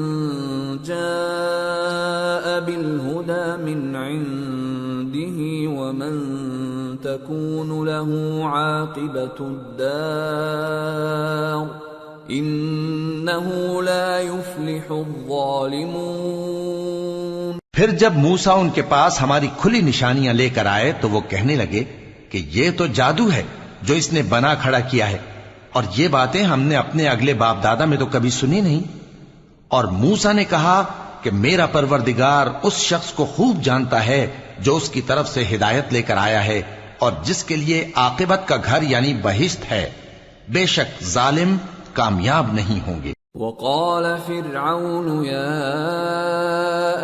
[SPEAKER 1] جاء بالهدى من عنده ومن تكون له عاقبة الدار إنه لا يفلح الظالمون.
[SPEAKER 2] پھر جب موسیٰ ان کے پاس ہماری کھلی نشانیاں لے کر آئے تو وہ کہنے لگے کہ یہ تو جادو ہے جو اس نے بنا کھڑا کیا ہے، اور یہ باتیں ہم نے اپنے اگلے باپ دادا میں تو کبھی سنی نہیں. اور موسیٰ نے کہا کہ میرا پروردگار اس شخص کو خوب جانتا ہے جو اس کی طرف سے ہدایت لے کر آیا ہے اور جس کے لیے عاقبت کا گھر یعنی بہشت ہے. بے شک ظالم کامیاب نہیں ہوں گے.
[SPEAKER 1] وقال فرعون يا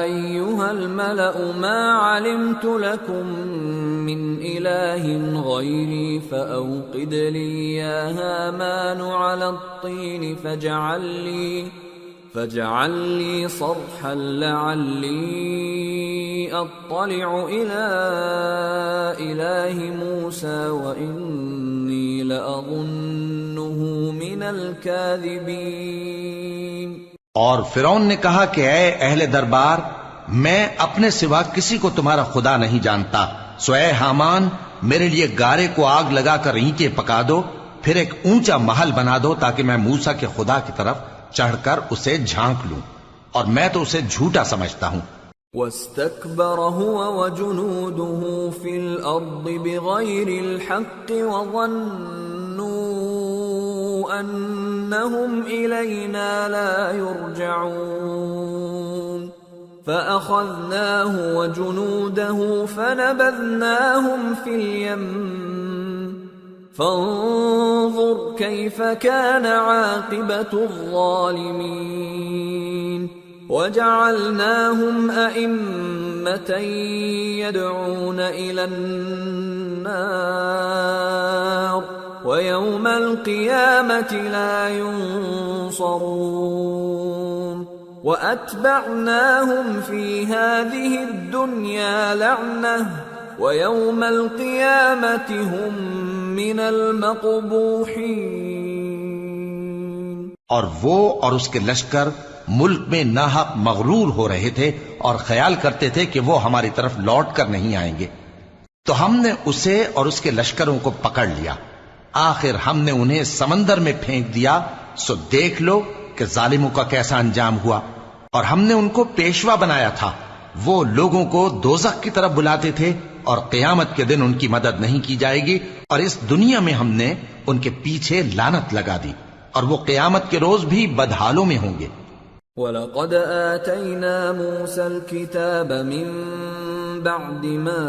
[SPEAKER 1] أيها الملأ ما علمت لكم من إله غيري فأوقد لي يا هامان على الطين فاجعل لي صرحا لعلي أطلع إلى إله موسى وإني لأظنه من الكاذبين.
[SPEAKER 2] اور فرعون نے کہا کہ اے اہل دربار، میں اپنے سوا کسی کو تمہارا خدا نہیں جانتا، سو اے حامان میرے لیے گارے کو آگ لگا کر اینٹیں پکا دو، پھر ایک اونچا محل بنا دو تاکہ میں موسیٰ کے خدا کی طرف چڑھ کر اسے جھانک لوں، اور میں تو اسے جھوٹا سمجھتا ہوں.
[SPEAKER 1] واستكبر هو وجنوده في الأرض بغير الحق وظنوا أنهم إلينا لا يرجعون فأخذناه وجنوده فنبذناهم في اليم فانظر كيف كان عاقبة الظالمين. وجعلناهم أئمة يدعون إلى النار ويوم القيامة لا ينصرون. وأتبعناهم في هذه الدنيا لعنة ويوم القيامة هم من المقبوحين.
[SPEAKER 2] اور وہ اور اس کے لشکر ملک میں ناحق مغرور ہو رہے تھے اور خیال کرتے تھے کہ وہ ہماری طرف لوٹ کر نہیں آئیں گے. تو ہم نے اسے اور اس کے لشکروں کو پکڑ لیا، آخر ہم نے انہیں سمندر میں پھینک دیا، سو دیکھ لو کہ ظالموں کا کیسا انجام ہوا۔ اور ہم نے ان کو پیشوا بنایا تھا، وہ لوگوں کو دوزخ کی طرف بلاتے تھے، اور قیامت کے دن ان کی مدد نہیں کی جائے گی، اور اس دنیا میں ہم نے ان کے پیچھے لعنت لگا دی، اور وہ قیامت کے روز بھی بدحالوں میں ہوں گے۔
[SPEAKER 1] وَلَقَدْ آتَيْنَا مُوسَى الْكِتَابَ مِن بَعْدِ مَا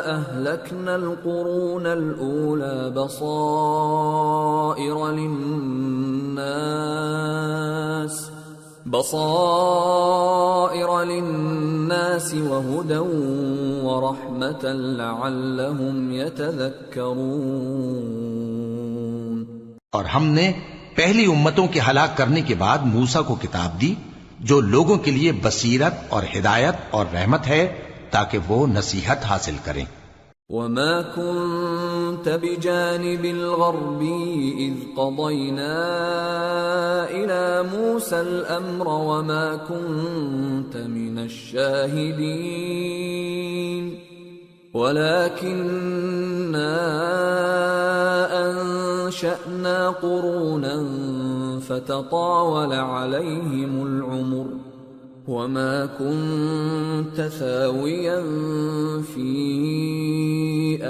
[SPEAKER 1] أَهْلَكْنَا الْقُرُونَ الْأُولَى بَصَائِرَ لِلنَّاسِ وَهُدًى وَرَحْمَةً لَعَلَّهُمْ يَتَذَكَّرُونَ۔
[SPEAKER 2] اور ہم نے پہلی امتوں کے ہلاک کرنے کے بعد موسیٰ کو کتاب دی جو لوگوں کے لیے بصیرت اور ہدایت اور رحمت ہے تاکہ وہ نصیحت حاصل کریں۔
[SPEAKER 1] وَمَا كُنْتَ بِجَانِبِ الْغَرْبِيِّ إِذْ قَضَيْنَا إِلَى مُوسَى الْأَمْرَ وَمَا كُنْتَ مِنَ الشَّاهِدِينَ وَلَكِنَّا أَنشَأْنَا قُرُونًا فَتَطَاوَلَ عَلَيْهِمُ الْعُمُرُ وَمَا كُنْتَ ثَاوِيًا فِي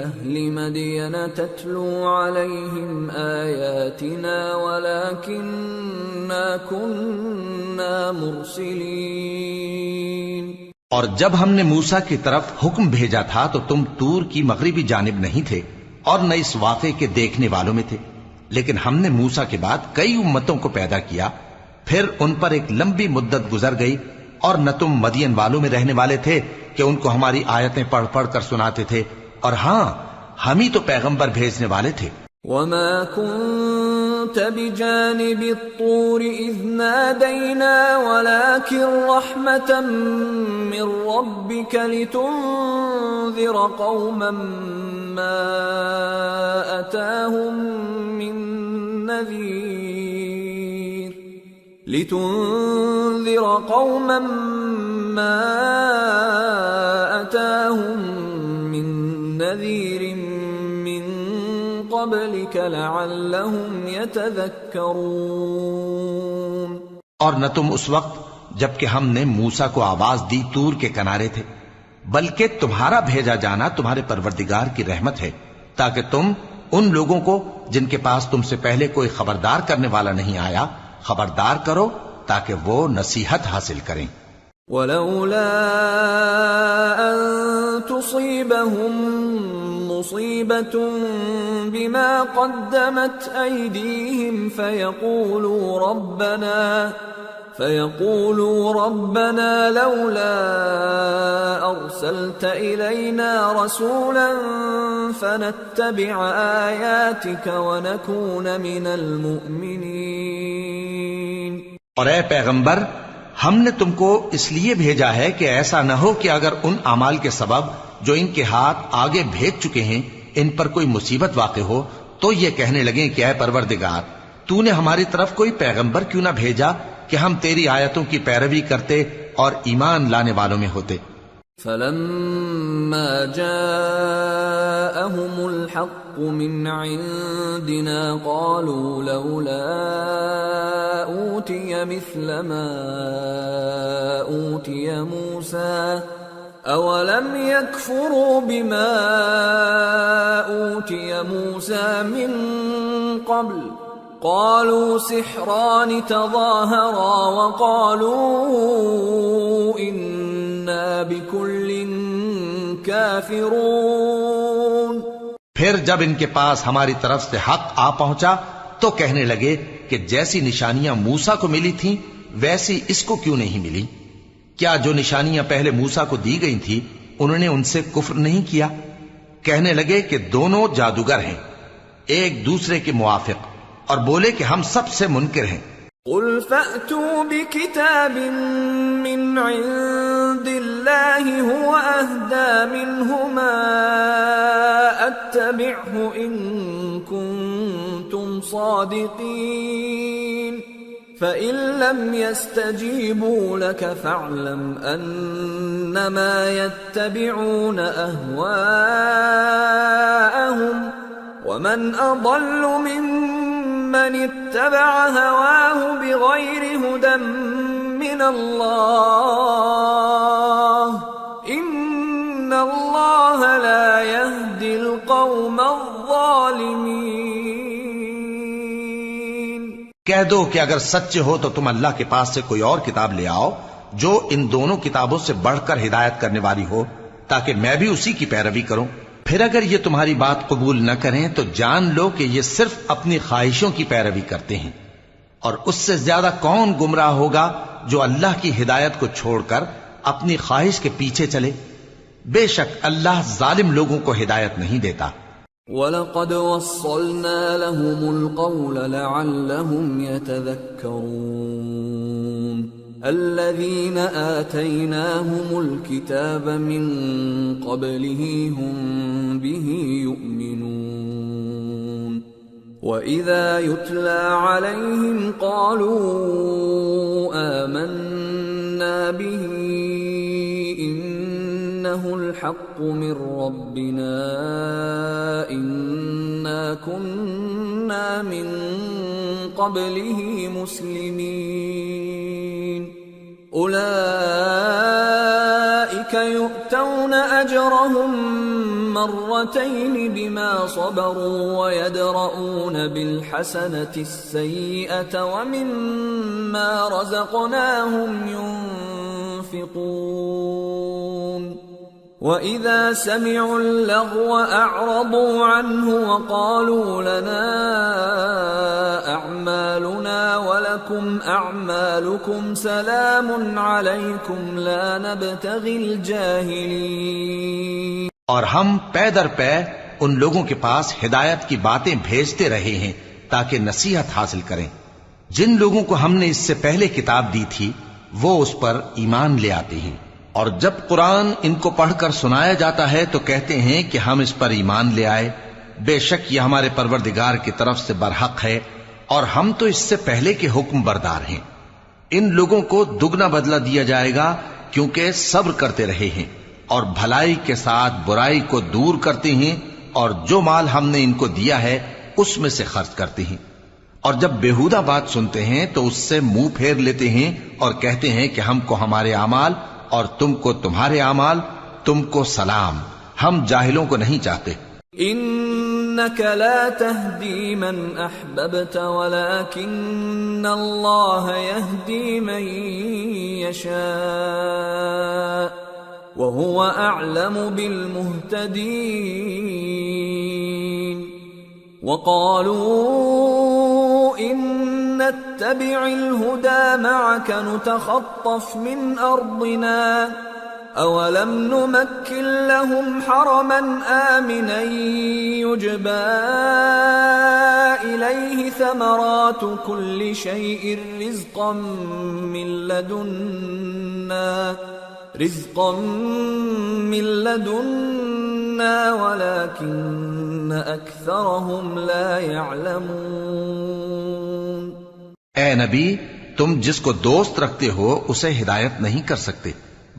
[SPEAKER 1] أَهْلِ مَدْيَنَ تَتْلُو عَلَيْهِمْ آيَاتِنَا وَلَكِنَّا كُنَّا مُرْسِلِينَ۔
[SPEAKER 2] اور جب ہم نے موسیٰ کی طرف حکم بھیجا تھا تو تم طور کی مغربی جانب نہیں تھے اور نہ اس واقعے کے دیکھنے والوں میں تھے، لیکن ہم نے موسیٰ کے بعد کئی امتوں کو پیدا کیا، پھر ان پر ایک لمبی مدت گزر گئی، اور نہ تم مدین والوں میں رہنے والے تھے کہ ان کو ہماری آیتیں پڑھ پڑھ کر سناتے تھے، اور ہاں ہم ہی تو پیغمبر بھیجنے والے تھے۔
[SPEAKER 1] وَمَا كُنْتَ بِجَانِبِ الطُّورِ إِذْ نَادَيْنَا وَلَكِنْ رَحْمَةً مِّن رَّبِّكَ لِتُنذِرَ قَوْمًا مَّا أَتَاهُم مِّن نَّذِيرٍ مِّن قَبْلِكَ لَعَلَّهُمْ يَتَذَكَّرُونَ۔
[SPEAKER 2] اور نہ تم اس وقت جبکہ ہم نے موسیٰ کو آواز دی طور کے کنارے تھے، بلکہ تمہارا بھیجا جانا تمہارے پروردگار کی رحمت ہے تاکہ تم ان لوگوں کو جن کے پاس تم سے پہلے کوئی خبردار کرنے والا نہیں آیا خبردار کرو تاکہ وہ نصیحت حاصل کریں۔
[SPEAKER 1] وَلَوْلَا أَن تُصِيبَهُم مُّصِيبَةٌ بِمَا قَدَّمَتْ أَيْدِيهِمْ فَيَقُولُوا رَبَّنَا لَوْلَا أَرْسَلْتَ إِلَيْنَا رَسُولًا فَنَتَّبِعَ آيَاتِكَ وَنَكُونَ مِنَ الْمُؤْمِنِينَ۔
[SPEAKER 2] اور اے پیغمبر، ہم نے تم کو اس لیے بھیجا ہے کہ ایسا نہ ہو کہ اگر ان اعمال کے سبب جو ان کے ہاتھ آگے بھیج چکے ہیں ان پر کوئی مصیبت واقع ہو تو یہ کہنے لگیں کہ اے پروردگار، تو نے ہماری طرف کوئی پیغمبر کیوں نہ بھیجا کہ ہم تیری آیتوں کی پیروی کرتے اور ایمان لانے والوں میں ہوتے۔
[SPEAKER 1] فَلَمَّا جَاءَهُمُ الْحَقُّ مِنْ عِنْدِنَا قَالُوا لَوْلَا أُوتِيَ مِثْلَ مَا أُوتِيَ مُوسَى أَوَلَمْ يَكْفُرُوا بِمَا أُوتِيَ مُوسَى مِنْ قَبْلُ قَالُوا سِحْرَانِ تَظَاهَرَا وَقَالُوا إِنَّا بِكُلٍّ كَافِرُونَ۔
[SPEAKER 2] پھر جب ان کے پاس ہماری طرف سے حق آ پہنچا تو کہنے لگے کہ جیسی نشانیاں موسیٰ کو ملی تھیں ویسی اس کو کیوں نہیں ملی؟ کیا جو نشانیاں پہلے موسیٰ کو دی گئی تھی انہوں نے ان سے کفر نہیں کیا؟ کہنے لگے کہ دونوں جادوگر ہیں ایک دوسرے کے موافق، اور بولے کہ ہم سب سے منکر ہیں۔
[SPEAKER 1] قُلْ فَأْتُوا بِكِتَابٍ مِّنْ عِندِ اللَّهِ هُوَ أَهْدَى مِنْهُمَا أَتَّبِعْهُ إِن كُنتُمْ صَادِقِينَ فَإِن لَّمْ يَسْتَجِيبُوا لَكَ فَاعْلَمْ أَنَّمَا يَتَّبِعُونَ أَهْوَاءَهُمْ وَمَنْ أَضَلُّ مِمَّنِ اتَّبَعَ هَوَاهُ بِغَيْرِ هُدًى مِّنَ اللَّهِ إِنَّ اللَّهَ لَا يَهْدِي الْقَوْمَ الظَّالِمِينَ۔
[SPEAKER 2] کہہ دو کہ اگر سچے ہو تو تم اللہ کے پاس سے کوئی اور کتاب لے آؤ جو ان دونوں کتابوں سے بڑھ کر ہدایت کرنے والی ہو، تاکہ میں بھی اسی کی پیروی کروں۔ پھر اگر یہ تمہاری بات قبول نہ کریں تو جان لو کہ یہ صرف اپنی خواہشوں کی پیروی کرتے ہیں، اور اس سے زیادہ کون گمراہ ہوگا جو اللہ کی ہدایت کو چھوڑ کر اپنی خواہش کے پیچھے چلے۔ بے شک اللہ ظالم لوگوں کو ہدایت نہیں دیتا۔
[SPEAKER 1] وَلَقَدْ وَصَّلْنَا لَهُمُ الْقَوْلَ لَعَلَّهُمْ يَتَذَكَّرُونَ الَّذِينَ آتَيْنَاهُمُ الْكِتَابَ مِنْ قَبْلِهِ هُمْ بِهِ يُؤْمِنُونَ وَإِذَا يُتْلَى عَلَيْهِمْ قَالُوا آمَنَّا بِهِ إِنَّهُ الْحَقُّ مِنْ رَبِّنَا إِنَّا كُنَّا مِنْ قَبْلِهِ مُسْلِمِينَ أُولَئِكَ يُؤْتَوْنَ أَجْرَهُمْ مرتين بما صبروا ويدرؤون بالحسنة السيئة ومما رزقناهم ينفقون وإذا سمعوا اللغو أعرضوا عنه وقالوا لنا أعمالنا ولكم أعمالكم سلام عليكم لا نبتغي الجاهلين۔
[SPEAKER 2] اور ہم پے در پے ان لوگوں کے پاس ہدایت کی باتیں بھیجتے رہے ہیں تاکہ نصیحت حاصل کریں۔ جن لوگوں کو ہم نے اس سے پہلے کتاب دی تھی وہ اس پر ایمان لے آتے ہیں، اور جب قرآن ان کو پڑھ کر سنایا جاتا ہے تو کہتے ہیں کہ ہم اس پر ایمان لے آئے، بے شک یہ ہمارے پروردگار کی طرف سے برحق ہے، اور ہم تو اس سے پہلے کے حکم بردار ہیں۔ ان لوگوں کو دگنا بدلہ دیا جائے گا کیونکہ صبر کرتے رہے ہیں اور بھلائی کے ساتھ برائی کو دور کرتے ہیں، اور جو مال ہم نے ان کو دیا ہے اس میں سے خرچ کرتے ہیں، اور جب بیہودہ بات سنتے ہیں تو اس سے منہ پھیر لیتے ہیں اور کہتے ہیں کہ ہم کو ہمارے اعمال اور تم کو تمہارے اعمال، تم کو سلام، ہم جاہلوں کو نہیں چاہتے۔
[SPEAKER 1] انك لا تهدي من احببت ولكن الله يهدي من يشاء وهو اعلم بالمهتدين وقالوا ان نتبع الهدى معك نتخطف من ارضنا أولم نمكن لهم حرما آمنا يجبى إليه ثمرات كل شيء رزقا من لدنا ولكن أكثرهم لا يعلمون۔
[SPEAKER 2] اے نبی، تم جس کو دوست رکھتے ہو اسے ہدایت نہیں کر سکتے،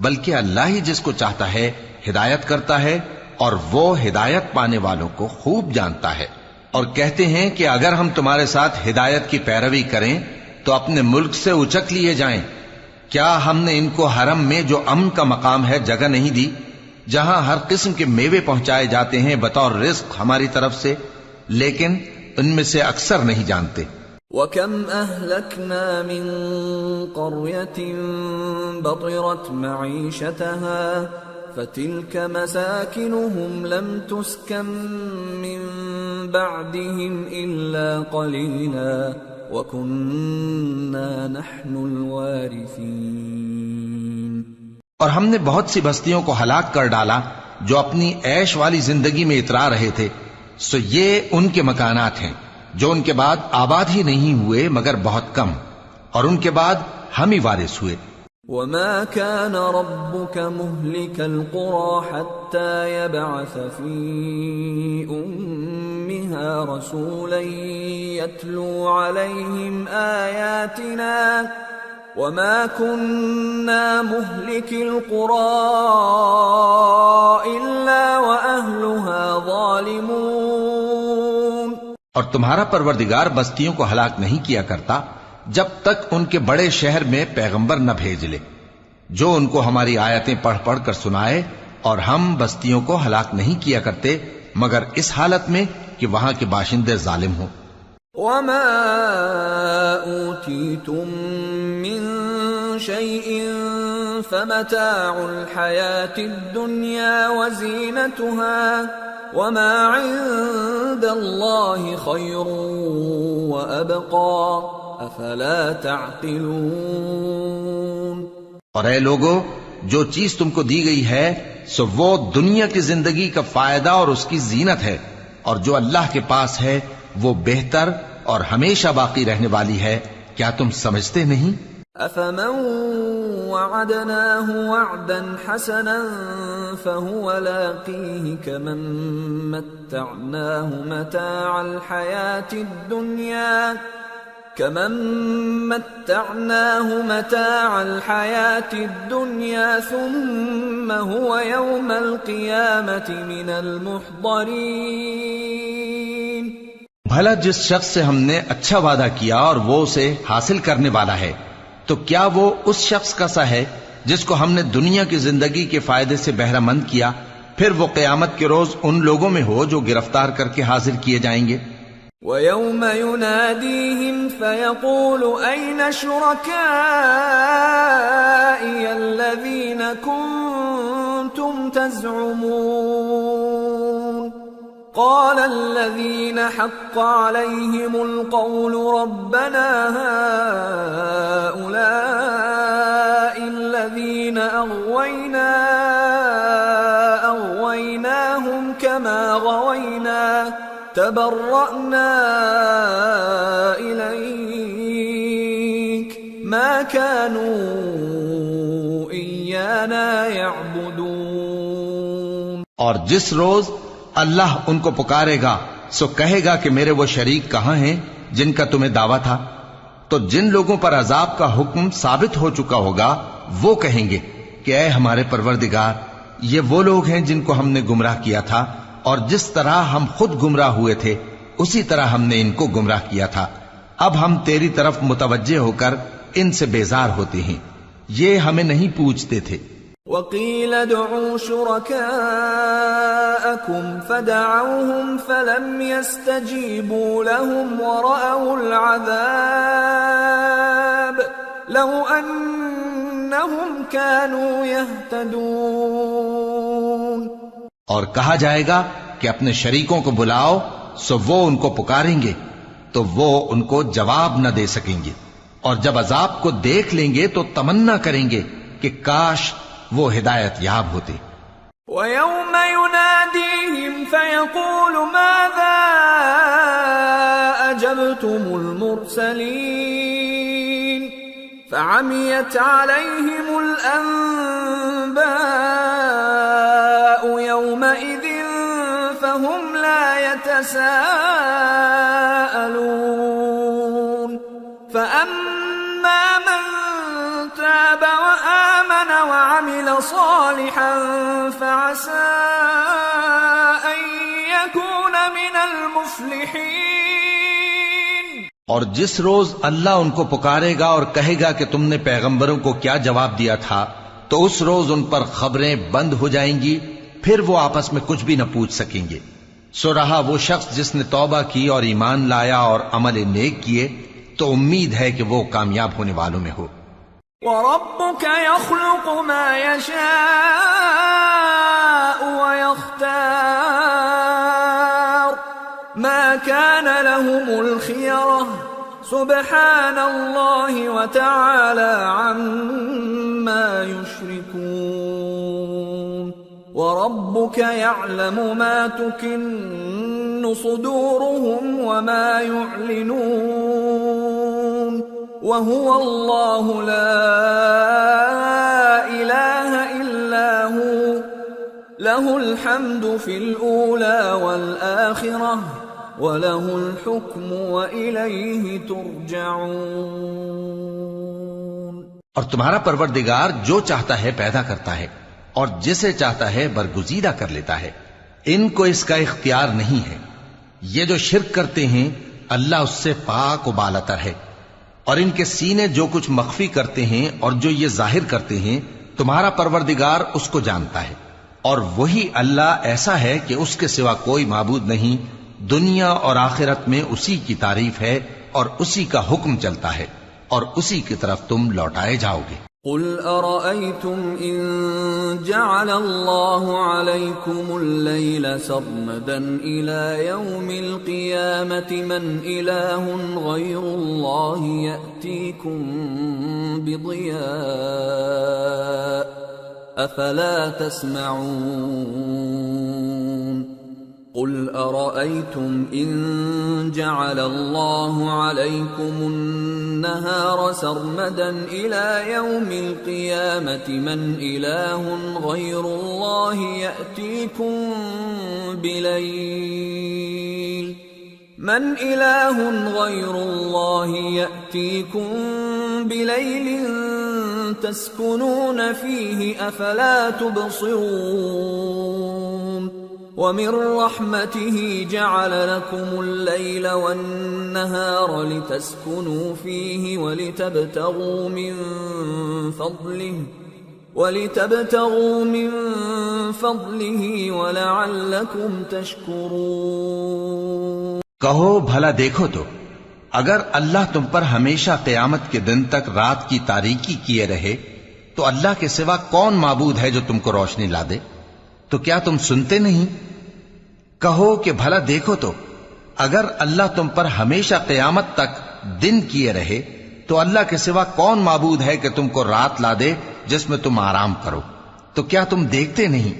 [SPEAKER 2] بلکہ اللہ ہی جس کو چاہتا ہے ہدایت کرتا ہے، اور وہ ہدایت پانے والوں کو خوب جانتا ہے۔ اور کہتے ہیں کہ اگر ہم تمہارے ساتھ ہدایت کی پیروی کریں تو اپنے ملک سے اچک لیے جائیں۔ کیا ہم نے ان کو حرم میں جو امن کا مقام ہے جگہ نہیں دی، جہاں ہر قسم کے میوے پہنچائے جاتے ہیں بطور رزق ہماری طرف سے؟ لیکن ان میں سے اکثر نہیں جانتے۔
[SPEAKER 1] وَكَمْ أَهْلَكْنَا مِنْ قَرْيَةٍ بَطِرَتْ مَعِيشَتَهَا فَتِلْكَ مَسَاكِنُهُمْ لَمْ تُسْكَنْ مِنْ بَعْدِهِمْ إِلَّا قَلِيلًا وَكُنَّا نَحْنُ الْوَارِثِينَ۔
[SPEAKER 2] اور ہم نے بہت سی بستیوں کو ہلاک کر ڈالا جو اپنی عیش والی زندگی میں اترا رہے تھے، سو یہ ان کے مکانات ہیں جو ان کے بعد آباد ہی نہیں ہوئے مگر بہت کم، اور ان کے بعد ہم ہی وارث ہوئے۔
[SPEAKER 1] وما كان ربك مهلك القرى حتى يبعث في أمها رسولا يتلو عليهم آياتنا وما كنا مهلك القرى إلا وأهلها ظالمون.
[SPEAKER 2] اور تمہارا پروردگار بستیوں کو ہلاک نہیں کیا کرتا جب تک ان کے بڑے شہر میں پیغمبر نہ بھیج لے جو ان کو ہماری آیتیں پڑھ پڑھ کر سنائے، اور ہم بستیوں کو ہلاک نہیں کیا کرتے مگر اس حالت میں کہ وہاں کے باشندے ظالم ہوں.
[SPEAKER 1] وما أوتيتم من شيء فمتاع الحياة الدنيا وزينتها وما عند الله خير وأبقى افلا تعقلون.
[SPEAKER 2] اور اے لوگو، جو چیز تم کو دی گئی ہے سو وہ دنیا کی زندگی کا فائدہ اور اس کی زینت ہے، اور جو اللہ کے پاس ہے وہ بہتر اور ہمیشہ باقی رہنے والی ہے. کیا تم سمجھتے نہیں؟
[SPEAKER 1] افمن وعدناه وعدا حسنا فهو لاقيه كمن متعناه متاع الحياة الدنيا ثم هو يوم القيامة من المحضرين.
[SPEAKER 2] بھلا جس شخص سے ہم نے اچھا وعدہ کیا اور وہ اسے حاصل کرنے والا ہے، تو کیا وہ اس شخص کا سا ہے جس کو ہم نے دنیا کی زندگی کے فائدے سے بہرہ مند کیا، پھر وہ قیامت کے روز ان لوگوں میں ہو جو گرفتار کر کے حاضر کیے جائیں گے.
[SPEAKER 1] وَيَوْمَ يُنَادِيهِمْ فَيَقُولُ أَيْنَ شُرَكَائِيَ الَّذِينَ كُنتُمْ تَزْعُمُونَ قَالَ الَّذِينَ حَقَّ عَلَيْهِمُ الْقَوْلُ رَبَّنَا هَؤُلَاءِ الَّذِينَ أَغْوَيْنَاهُمْ كَمَا غَوَيْنَا تبرأنا إليك ما كانوا إيانا يعبدون.
[SPEAKER 2] اور جس روز اللہ ان کو پکارے گا سو کہے گا کہ میرے وہ شریک کہاں ہیں جن کا تمہیں دعویٰ تھا. تو جن لوگوں پر عذاب کا حکم ثابت ہو چکا ہوگا وہ کہیں گے کہ اے ہمارے پروردگار، یہ وہ لوگ ہیں جن کو ہم نے گمراہ کیا تھا، اور جس طرح ہم خود گمراہ ہوئے تھے اسی طرح ہم نے ان کو گمراہ کیا تھا. اب ہم تیری طرف متوجہ ہو کر ان سے بیزار ہوتے ہیں، یہ ہمیں نہیں پوچھتے تھے.
[SPEAKER 1] وَقِيلَ ادْعُوا شُرَكَاءَكُمْ فَدَعَوْهُمْ فَلَمْ يَسْتَجِيبُوا لَهُمْ وَرَأَوُا الْعَذَابَ لَوْ أَنَّهُمْ كَانُوا يَهْتَدُونَ.
[SPEAKER 2] اور کہا جائے گا کہ اپنے شریکوں کو بلاؤ سو وہ ان کو پکاریں گے تو وہ ان کو جواب نہ دے سکیں گے، اور جب عذاب کو دیکھ لیں گے تو تمنا کریں گے کہ کاش وہ ہدایت یاب ہوتے.
[SPEAKER 1] وَيَوْمَ يُنَادِيهِمْ فَيَقُولُ مَاذَا أَجَبْتُمُ الْمُرْسَلِينَ فَعَمِيَتْ عَلَيْهِمُ الْأَنبَاءُ يَوْمَئِذٍ فَهُمْ لَا يَتَسَاءَلُونَ. فَأَمَّا مَنْ تَابَ وَآمَنَ وَعَمِلَ صَالِحًا فَعَسَىٰ أَن يَكُونَ مِنَ الْمُفْلِحِينَ.
[SPEAKER 2] اور جس روز اللہ ان کو پکارے گا اور کہے گا کہ تم نے پیغمبروں کو کیا جواب دیا تھا، تو اس روز ان پر خبریں بند ہو جائیں گی، پھر وہ آپس میں کچھ بھی نہ پوچھ سکیں گے. سو رہا وہ شخص جس نے توبہ کی اور ایمان لایا اور عمل نیک کیے، تو امید ہے کہ وہ کامیاب ہونے والوں میں ہو.
[SPEAKER 1] وَرَبُّكَ يَخْلُقُ مَا يَشَاءُ وَيَخْتَارُ مَا كَانَ لَهُمُ الْخِيَرَةُ سُبْحَانَ اللَّهِ وَتَعَالَى عَمَّا يُشْرِكُونَ. وَرَبُّكَ يَعْلَمُ مَا تُكِنُّ صُدُورُهُمْ وَمَا يُعْلِنُونَ وهو الله لا إله إلا هو له الحمد في الأولى والآخرة وله الحكم وإليه ترجعون۔
[SPEAKER 2] اور تمہارا پروردگار جو چاہتا ہے پیدا کرتا ہے اور جسے چاہتا ہے برگزیدہ کر لیتا ہے، ان کو اس کا اختیار نہیں ہے۔ یہ جو شرک کرتے ہیں اللہ اس سے پاک و بالاتر ہے، اور ان کے سینے جو کچھ مخفی کرتے ہیں اور جو یہ ظاہر کرتے ہیں تمہارا پروردگار اس کو جانتا ہے، اور وہی اللہ ایسا ہے کہ اس کے سوا کوئی معبود نہیں، دنیا اور آخرت میں اسی کی تعریف ہے اور اسی کا حکم چلتا ہے اور اسی کی طرف تم لوٹائے جاؤ گے۔
[SPEAKER 1] قل أرأيتم إن جعل الله عليكم الليل سرمدا إلى يوم القيامة من إله غير الله يأتيكم بضياء أفلا تسمعون قل أرأيتم إن جعل الله عليكم النهار سرمدا إلى يوم القيامة من إله غير الله يأتيكم بليل تسكنون فيه أفلا تبصرون ومن رحمته جعل لكم الليل والنهار لتسكنوا فيه ولتبتغوا من فضله ولعلكم تشكرون۔
[SPEAKER 2] کہو بھلا دیکھو تو اگر اللہ تم پر ہمیشہ قیامت کے دن تک رات کی تاریکی کیے رہے تو اللہ کے سوا کون معبود ہے جو تم کو روشنی لا دے؟ تو کیا تم سنتے نہیں؟ کہو کہ بھلا دیکھو تو اگر اللہ تم پر ہمیشہ قیامت تک دن کیے رہے تو اللہ کے سوا کون معبود ہے کہ تم کو رات لا دے جس میں تم آرام کرو؟ تو کیا تم دیکھتے نہیں؟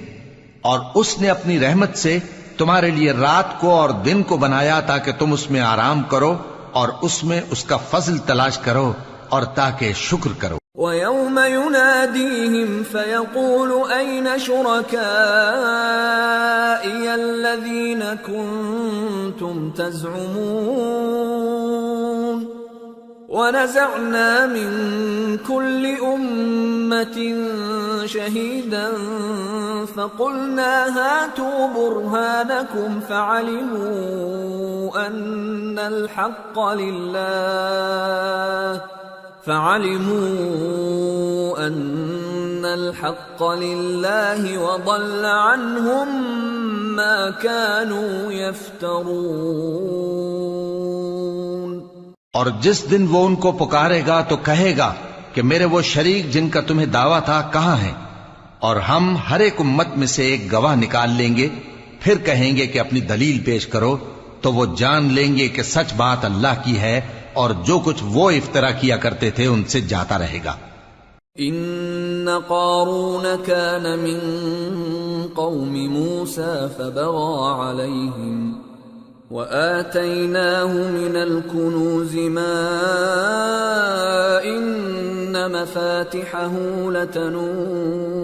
[SPEAKER 2] اور اس نے اپنی رحمت سے تمہارے لیے رات کو اور دن کو بنایا تاکہ تم اس میں آرام کرو اور اس میں اس کا فضل تلاش کرو اور تاکہ شکر کرو۔
[SPEAKER 1] وَيَوْمَ يُنَادِيهِمْ فَيَقُولُ أَيْنَ شُرَكَائِيَ الَّذِينَ كُنتُمْ تَزْعُمُونَ وَنَزَعْنَا مِنْ كُلِّ أُمَّةٍ شَهِيدًا فَقُلْنَا هَاتُوا بُرْهَانَكُمْ فَعَلِمُوا أَنَّ الْحَقَّ لِلَّهِ وَضَلَّ عَنْهُمْ مَا كَانُوا يَفْتَرُونَ۔
[SPEAKER 2] اور جس دن وہ ان کو پکارے گا تو کہے گا کہ میرے وہ شریک جن کا تمہیں دعویٰ تھا کہاں ہیں؟ اور ہم ہر ایک امت میں سے ایک گواہ نکال لیں گے، پھر کہیں گے کہ اپنی دلیل پیش کرو، تو وہ جان لیں گے کہ سچ بات اللہ کی ہے اور جو کچھ وہ افترا کیا کرتے تھے ان سے جاتا رہے گا۔
[SPEAKER 1] ان قارون كان من قوم موسى فبغى عليهم وآتيناه من الكنوز ما إن مفاتحه لتنوء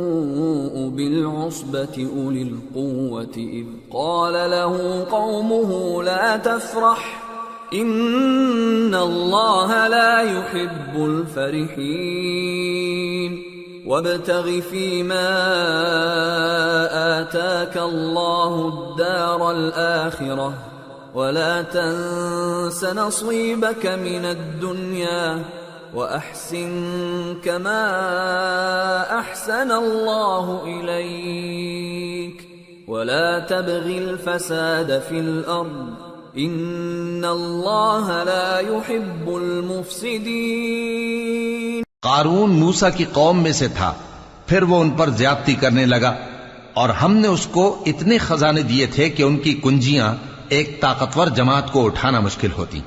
[SPEAKER 1] بالعصبة أولي القوة إذ قال له قومه لا تفرح إن الله لا يحب الفرحين وابتغ فيما آتاك الله الدار الآخرة ولا تنس نصيبك من الدنيا وأحسن كما أحسن الله إليك ولا تبغ الفساد في الأرض إن الله لا يحب المفسدين۔
[SPEAKER 2] قارون موسیٰ کی قوم میں سے تھا، پھر وہ ان پر زیادتی کرنے لگا، اور ہم نے اس کو اتنے خزانے دیے تھے کہ ان کی کنجیاں ایک طاقتور جماعت کو اٹھانا مشکل ہوتی۔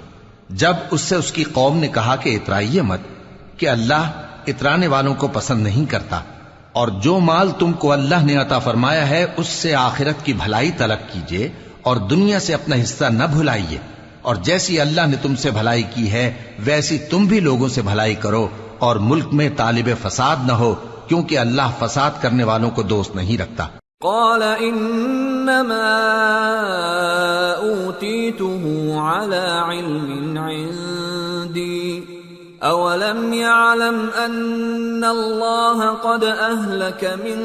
[SPEAKER 2] جب اس سے اس کی قوم نے کہا کہ اترائیے مت، کہ اللہ اترانے والوں کو پسند نہیں کرتا، اور جو مال تم کو اللہ نے عطا فرمایا ہے اس سے آخرت کی بھلائی طلب کیجیے اور دنیا سے اپنا حصہ نہ بھلائیے، اور جیسی اللہ نے تم سے بھلائی کی ہے ویسی تم بھی لوگوں سے بھلائی کرو، اور ملک میں طالب فساد نہ ہو، کیونکہ اللہ فساد کرنے والوں کو دوست نہیں رکھتا۔
[SPEAKER 1] قال انما اوتیته على علم عندي اولم يعلم ان الله قد اهلك من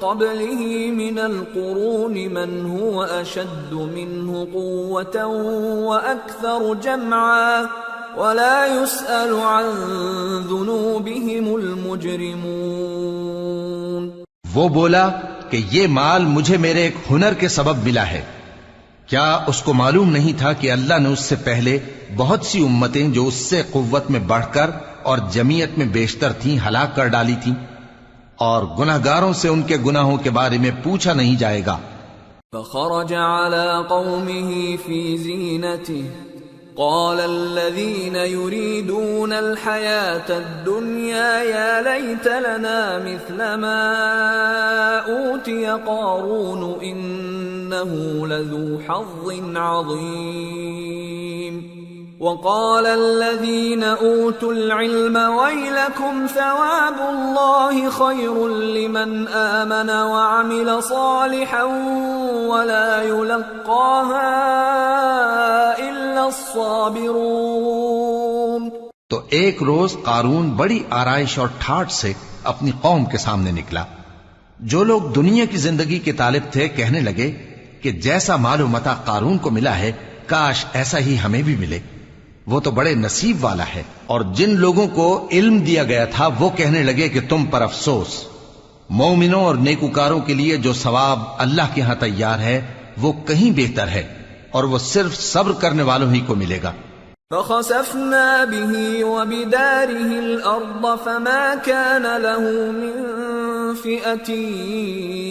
[SPEAKER 1] قبله من القرون من هو اشد منه قوة واكثر جمعا ولا يسأل عن ذنوبهم المجرمون۔
[SPEAKER 2] وہ بولا کہ یہ مال مجھے میرے ایک ہنر کے سبب ملا ہے، کیا اس کو معلوم نہیں تھا کہ اللہ نے اس سے پہلے بہت سی امتیں جو اس سے قوت میں بڑھ کر اور جمعیت میں بیشتر تھیں ہلاک کر ڈالی تھیں، اور گناہگاروں سے ان کے گناہوں کے بارے میں پوچھا نہیں جائے گا۔
[SPEAKER 1] فخرج على قومه في زينته قال الذين يريدون الحياة الدنيا يا ليت لنا مثل ما أوتي قارون إنه لذو حظ عظيم وقال الذين أوتوا العلم ويلكم ثواب الله خير لمن آمن وعمل صالحا ولا يلقاها إلا الصابرون۔
[SPEAKER 2] تو ایک روز قارون بڑی آرائش اور ٹھاٹ سے اپنی قوم کے سامنے نکلا۔ جو لوگ دنیا کی زندگی کے طالب تھے کہنے لگے کہ جیسا مال و متاع قارون کو ملا ہے کاش ایسا ہی ہمیں بھی ملے، وہ تو بڑے نصیب والا ہے۔ اور جن لوگوں کو علم دیا گیا تھا وہ کہنے لگے کہ تم پر افسوس، مومنوں اور نیکوکاروں کے لیے جو ثواب اللہ کے ہاں تیار ہے وہ کہیں بہتر ہے، اور وہ صرف صبر کرنے والوں ہی کو ملے گا۔
[SPEAKER 1] فخسفنا به وبداره الأرض فما كان له من فئة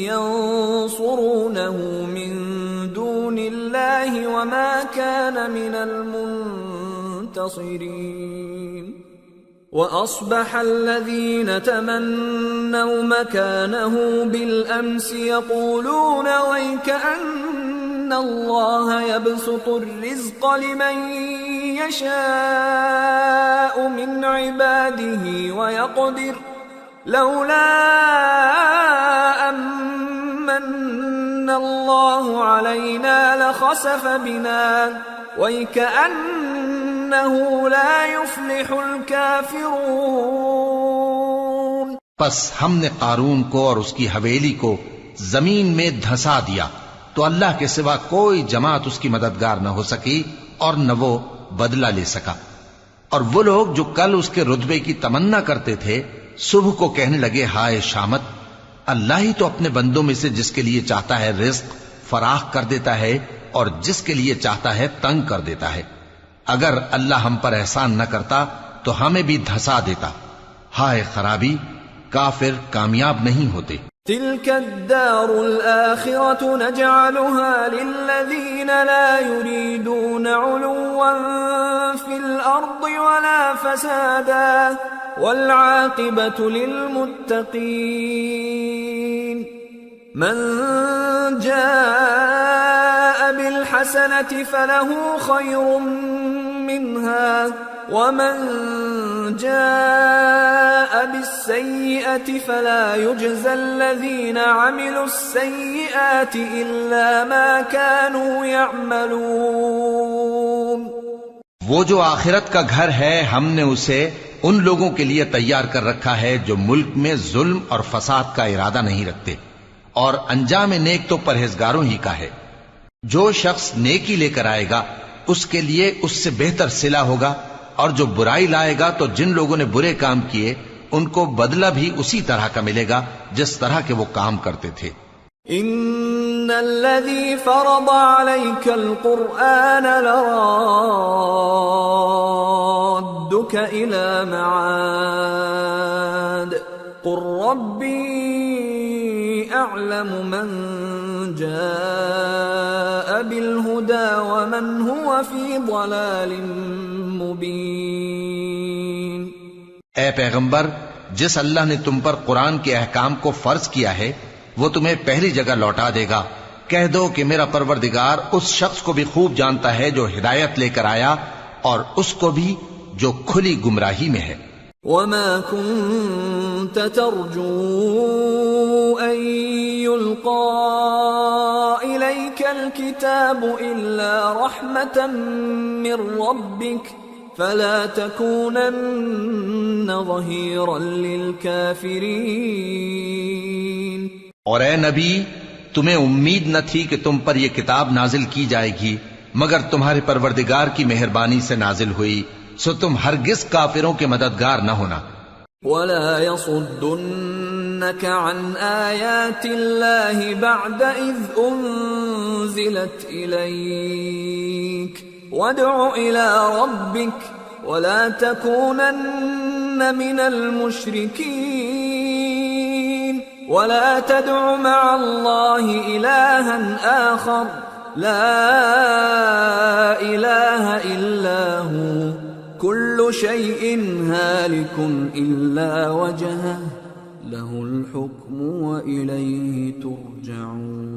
[SPEAKER 1] ينصرونه من دون الله وما كان من المنتصرين وأصبح الذين تمنوا مكانه بالأمس يقولون ويكأن الله يبسط الرزق لمن يشاء من عباده ويقدر لولا أمن الله علينا لخسف بنا ويكأنه لا يفلح الكافرون۔
[SPEAKER 2] پس ہم نے قارون کو اور اس کی حویلی کو زمین میں دھسا دیا تو اللہ کے سوا کوئی جماعت اس کی مددگار نہ ہو سکی اور نہ وہ بدلہ لے سکا۔ اور وہ لوگ جو کل اس کے رتبے کی تمنا کرتے تھے صبح کو کہنے لگے ہائے شامت، اللہ ہی تو اپنے بندوں میں سے جس کے لیے چاہتا ہے رزق فراخ کر دیتا ہے اور جس کے لیے چاہتا ہے تنگ کر دیتا ہے۔ اگر اللہ ہم پر احسان نہ کرتا تو ہمیں بھی دھسا دیتا۔ ہائے خرابی، کافر کامیاب نہیں ہوتے۔
[SPEAKER 1] تلك الدار الآخرة نجعلها للذين لا يريدون علوا في الأرض ولا فسادا والعاقبة للمتقين۔ من جاء بالحسنة فله خير منها ومن جاء بالسيئة فلا يجزى الذين عملوا السيئات إلا ما كانوا يعملون۔
[SPEAKER 2] وہ جو آخرت کا گھر ہے ہم نے اسے ان لوگوں کے لیے تیار کر رکھا ہے جو ملک میں ظلم اور فساد کا ارادہ نہیں رکھتے، اور انجام نیک تو پرہیزگاروں ہی کا ہے۔ جو شخص نیکی لے کر آئے گا اس کے لیے اس سے بہتر صلہ ہوگا، اور جو برائی لائے گا تو جن لوگوں نے برے کام کیے ان کو بدلہ بھی اسی طرح کا ملے گا جس طرح کے وہ کام کرتے تھے۔
[SPEAKER 1] ان الذي فرض عليك القرآن لرادك الى معاد قل ربي اعلم من جاء بالهدى ومن هو في ضلال مبين۔
[SPEAKER 2] اے پیغمبر، جس اللہ نے تم پر قرآن کے احکام کو فرض کیا ہے وہ تمہیں پہلی جگہ لوٹا دے گا، کہہ دو کہ میرا پروردگار اس شخص کو بھی خوب جانتا ہے جو ہدایت لے کر آیا اور اس کو بھی جو کھلی گمراہی میں ہے۔
[SPEAKER 1] وما كنت ترجو أن يلقى إليك الكتاب إلا رحمة من ربك فلا تكونن ظهيرا للكافرين۔
[SPEAKER 2] اور اے نبی، تمہیں امید نہ تھی کہ تم پر یہ کتاب نازل کی جائے گی مگر تمہارے پروردگار کی مہربانی سے نازل ہوئی، سو تم ہرگز کافروں کے مددگار نہ ہونا۔
[SPEAKER 1] ولا يصدنك عن آيات الله بعد إذ أنزلت إليك وادع إلى ربك ولا تكونن من المشركين ولا تدع مع الله إلها آخر لا إله إلا هو كل شيء هالك إلا وجهه له الحكم وإليه ترجعون۔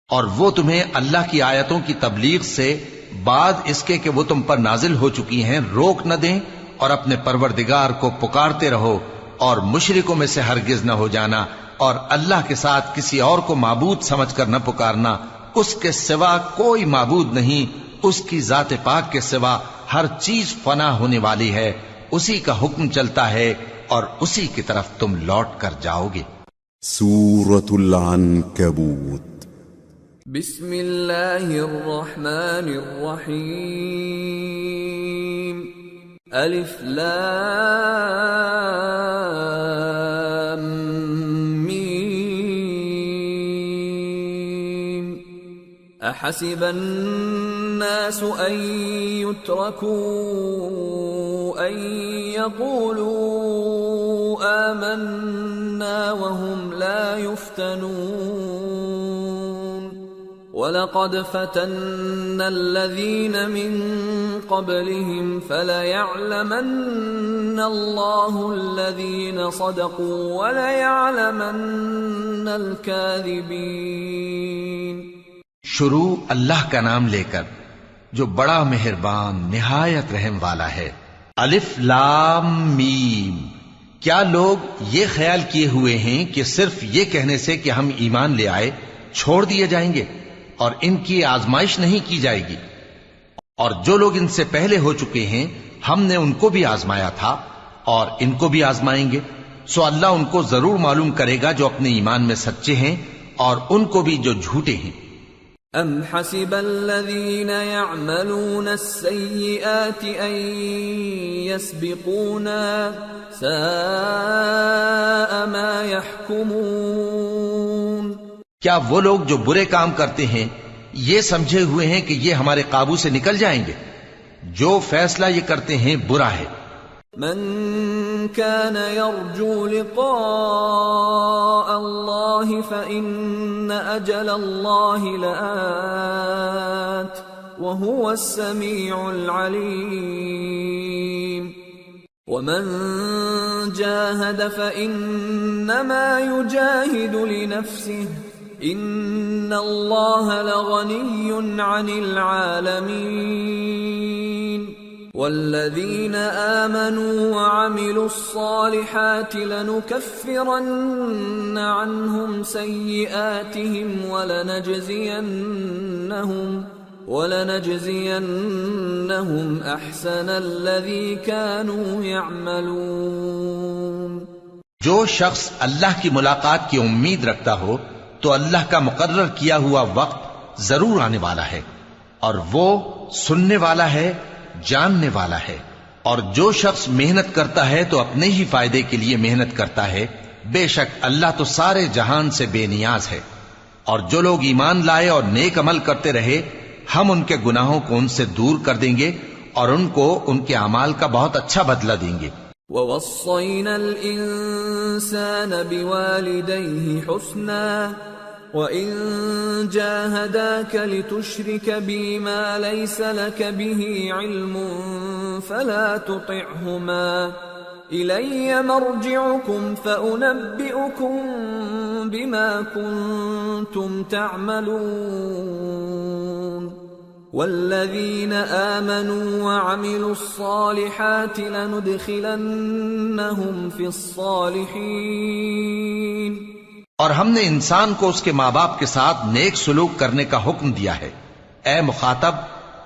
[SPEAKER 2] اور وہ تمہیں اللہ کی آیتوں کی تبلیغ سے بعد اس کے کہ وہ تم پر نازل ہو چکی ہیں روک نہ دیں، اور اپنے پروردگار کو پکارتے رہو اور مشرکوں میں سے ہرگز نہ ہو جانا، اور اللہ کے ساتھ کسی اور کو معبود سمجھ کر نہ پکارنا، اس کے سوا کوئی معبود نہیں، اس کی ذات پاک کے سوا ہر چیز فنا ہونے والی ہے، اسی کا حکم چلتا ہے اور اسی کی طرف تم لوٹ کر جاؤ گے۔
[SPEAKER 3] سورة العنكبوت۔
[SPEAKER 1] بسم اللہ الرحمن الرحیم۔ الف لام میم۔ احسب الناس ان يتركوا ان يقولوا آمنا وهم لا يفتنون وَلَقَدْ فَتَنَّا الَّذِينَ مِن قَبْلِهِمْ فَلَيَعْلَمَنَّ اللَّهُ الَّذِينَ صَدَقُوا وَلَيَعْلَمَنَّ الْكَاذِبِينَ۔
[SPEAKER 2] شروع اللہ کا نام لے کر جو بڑا مہربان نہایت رحم والا ہے۔ الف لام میم۔ کیا لوگ یہ خیال کیے ہوئے ہیں کہ صرف یہ کہنے سے کہ ہم ایمان لے آئے چھوڑ دیے جائیں گے اور ان کی آزمائش نہیں کی جائے گی؟ اور جو لوگ ان سے پہلے ہو چکے ہیں ہم نے ان کو بھی آزمایا تھا اور ان کو بھی آزمائیں گے، سو اللہ ان کو ضرور معلوم کرے گا جو اپنے ایمان میں سچے ہیں اور ان کو بھی جو جھوٹے ہیں۔
[SPEAKER 1] ام حسب الذين يعملون السيئات ان يسبقونا ساء ما يحكمون۔
[SPEAKER 2] کیا وہ لوگ جو برے کام کرتے ہیں یہ سمجھے ہوئے ہیں کہ یہ ہمارے قابو سے نکل جائیں گے؟ جو فیصلہ یہ کرتے ہیں برا ہے۔
[SPEAKER 1] من كان يرجو لقاء الله فإن أجل الله لآت وهو السميع العليم ومن جاهد فإنما يجاهد لنفسه إن الله لغني عن العالمين والذين آمنوا وعملوا الصالحات لنكفرن عنهم سيئاتهم ولنجزينهم أحسن الذي كانوا يعملون۔
[SPEAKER 2] جو شخص اللہ کی ملاقات کی امید رکھتا ہو تو اللہ کا مقرر کیا ہوا وقت ضرور آنے والا ہے، اور وہ سننے والا ہے، جاننے والا ہے۔ اور جو شخص محنت کرتا ہے تو اپنے ہی فائدے کے لیے محنت کرتا ہے، بے شک اللہ تو سارے جہان سے بے نیاز ہے۔ اور جو لوگ ایمان لائے اور نیک عمل کرتے رہے ہم ان کے گناہوں کو ان سے دور کر دیں گے اور ان کو ان کے اعمال کا بہت اچھا بدلہ دیں گے۔
[SPEAKER 1] وَوَصَّيْنَا الْإِنسَانَ بِوَالِدَيْهِ حُسْنًا وَإِن جَاهَدَاكَ لِتُشْرِكَ بِي مَا لَيْسَ لَكَ بِهِ عِلْمٌ فَلَا تُطِعْهُمَا إلي مرجعكم فأنبئكم بما كنتم تعملون والذين آمنوا وعملوا الصالحات لندخلنهم في الصالحين.
[SPEAKER 2] اور ہم نے انسان کو اس کے ماں باپ کے ساتھ نیک سلوک کرنے کا حکم دیا ہے. اے مخاطب،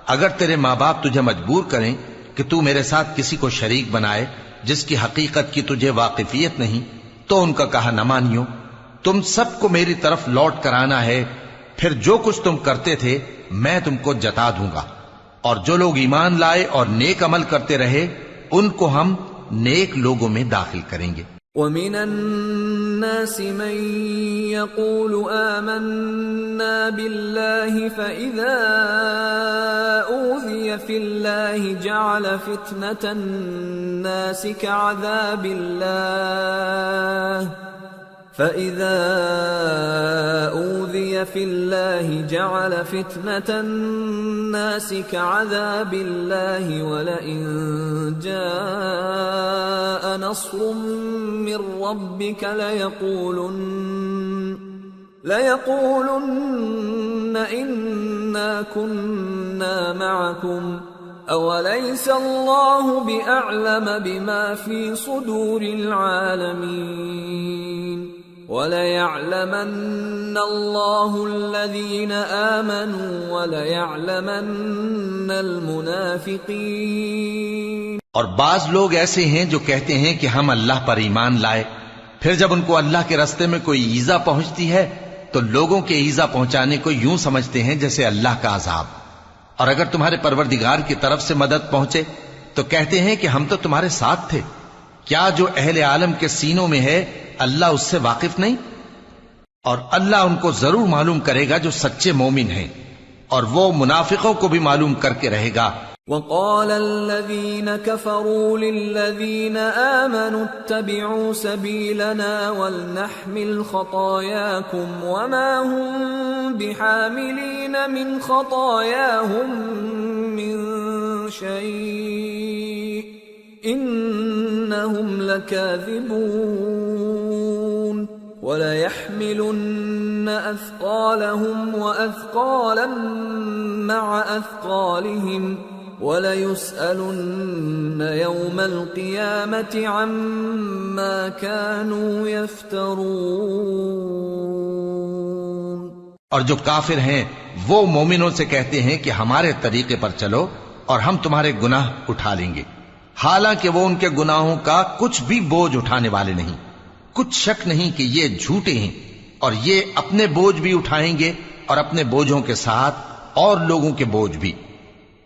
[SPEAKER 2] اگر تیرے ماں باپ تجھے مجبور کریں کہ تو میرے ساتھ کسی کو شریک بنائے جس کی حقیقت کی تجھے واقفیت نہیں، تو ان کا کہا نہ مانیو. تم سب کو میری طرف لوٹ کر آنا ہے، پھر جو کچھ تم کرتے تھے میں تم کو جتا دوں گا. اور جو لوگ ایمان لائے اور نیک عمل کرتے رہے ان کو ہم نیک لوگوں میں داخل کریں گے.
[SPEAKER 1] وَمِنَ النَّاسِ مَن يَقُولُ آمَنَّا بِاللَّهِ فَإِذَا أُوذِيَ فِي اللَّهِ جَعَلَ فِتْنَةَ النَّاسِ كَعَذَابِ اللَّهِ فَإِذَا أُوذِيَ فِي اللَّهِ جَعَلَ فِتْنَةَ النَّاسِ كَعَذَابِ اللَّهِ وَلَئِن جَاءَ نَصْرٌ مِّن رَّبِّكَ لَيَقُولُنَّ إِنَّا كُنَّا مَعَكُمْ أَوَلَيْسَ اللَّهُ بِأَعْلَمَ بِمَا فِي صُدُورِ الْعَالَمِينَ. وَلَيَعْلَمَنَّ اللَّهُ الَّذِينَ آمَنُوا وَلَيَعْلَمَنَّ الْمُنَافِقِينَ.
[SPEAKER 2] اور بعض لوگ ایسے ہیں جو کہتے ہیں کہ ہم اللہ پر ایمان لائے، پھر جب ان کو اللہ کے راستے میں کوئی ایذا پہنچتی ہے تو لوگوں کے ایذا پہنچانے کو یوں سمجھتے ہیں جیسے اللہ کا عذاب. اور اگر تمہارے پروردگار کی طرف سے مدد پہنچے تو کہتے ہیں کہ ہم تو تمہارے ساتھ تھے. کیا جو اہل عالم کے سینوں میں ہے اللہ اس سے واقف نہیں؟ اور اللہ ان کو ضرور معلوم کرے گا جو سچے مومن ہیں، اور وہ منافقوں کو بھی معلوم کر کے رہے گا.
[SPEAKER 1] وقال الذين كفروا للذين آمنوا اتبعوا سبيلنا ولنحمل خطاياكم وما هم بحاملين من خطاياهم من شيء إنهم لكاذبون. وَلَيَحْمِلُنَّ أَثْقَالَهُمْ وَأَثْقَالًا مَعَ أَثْقَالِهِمْ وَلَيُسْأَلُنَّ يَوْمَ الْقِيَامَةِ عَمَّا كَانُوا يَفْتَرُونَ.
[SPEAKER 2] اور جو کافر ہیں وہ مومنوں سے کہتے ہیں کہ ہمارے طریقے پر چلو اور ہم تمہارے گناہ اٹھا لیں گے، حالانکہ وہ ان کے گناہوں کا کچھ بھی بوجھ اٹھانے والے نہیں. کچھ شک نہیں کہ یہ جھوٹے ہیں، اور یہ اپنے بوجھ بھی اٹھائیں گے اور اپنے بوجھوں کے ساتھ اور لوگوں کے بوجھ بھی.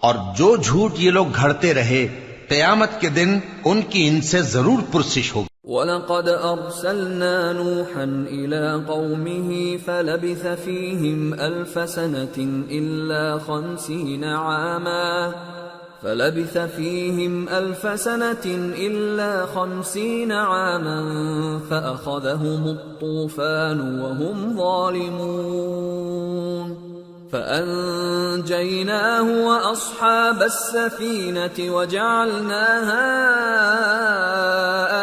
[SPEAKER 2] اور جو جھوٹ یہ لوگ گھڑتے رہے قیامت کے دن ان کی ان سے ضرور پرسش ہوگی.
[SPEAKER 1] وَلَقَدْ أَرْسَلْنَا نُوحًا إِلَىٰ قَوْمِهِ فَلَبِثَ فِيهِمْ أَلْفَ سَنَةٍ إِلَّا 50 عَامًا فَأَخَذَهُمُ الطُّوفَانُ وَهُمْ ظَالِمُونَ فَأَنجَيْنَاهُ وَأَصْحَابَ السَّفِينَةِ وَجَعَلْنَاهَا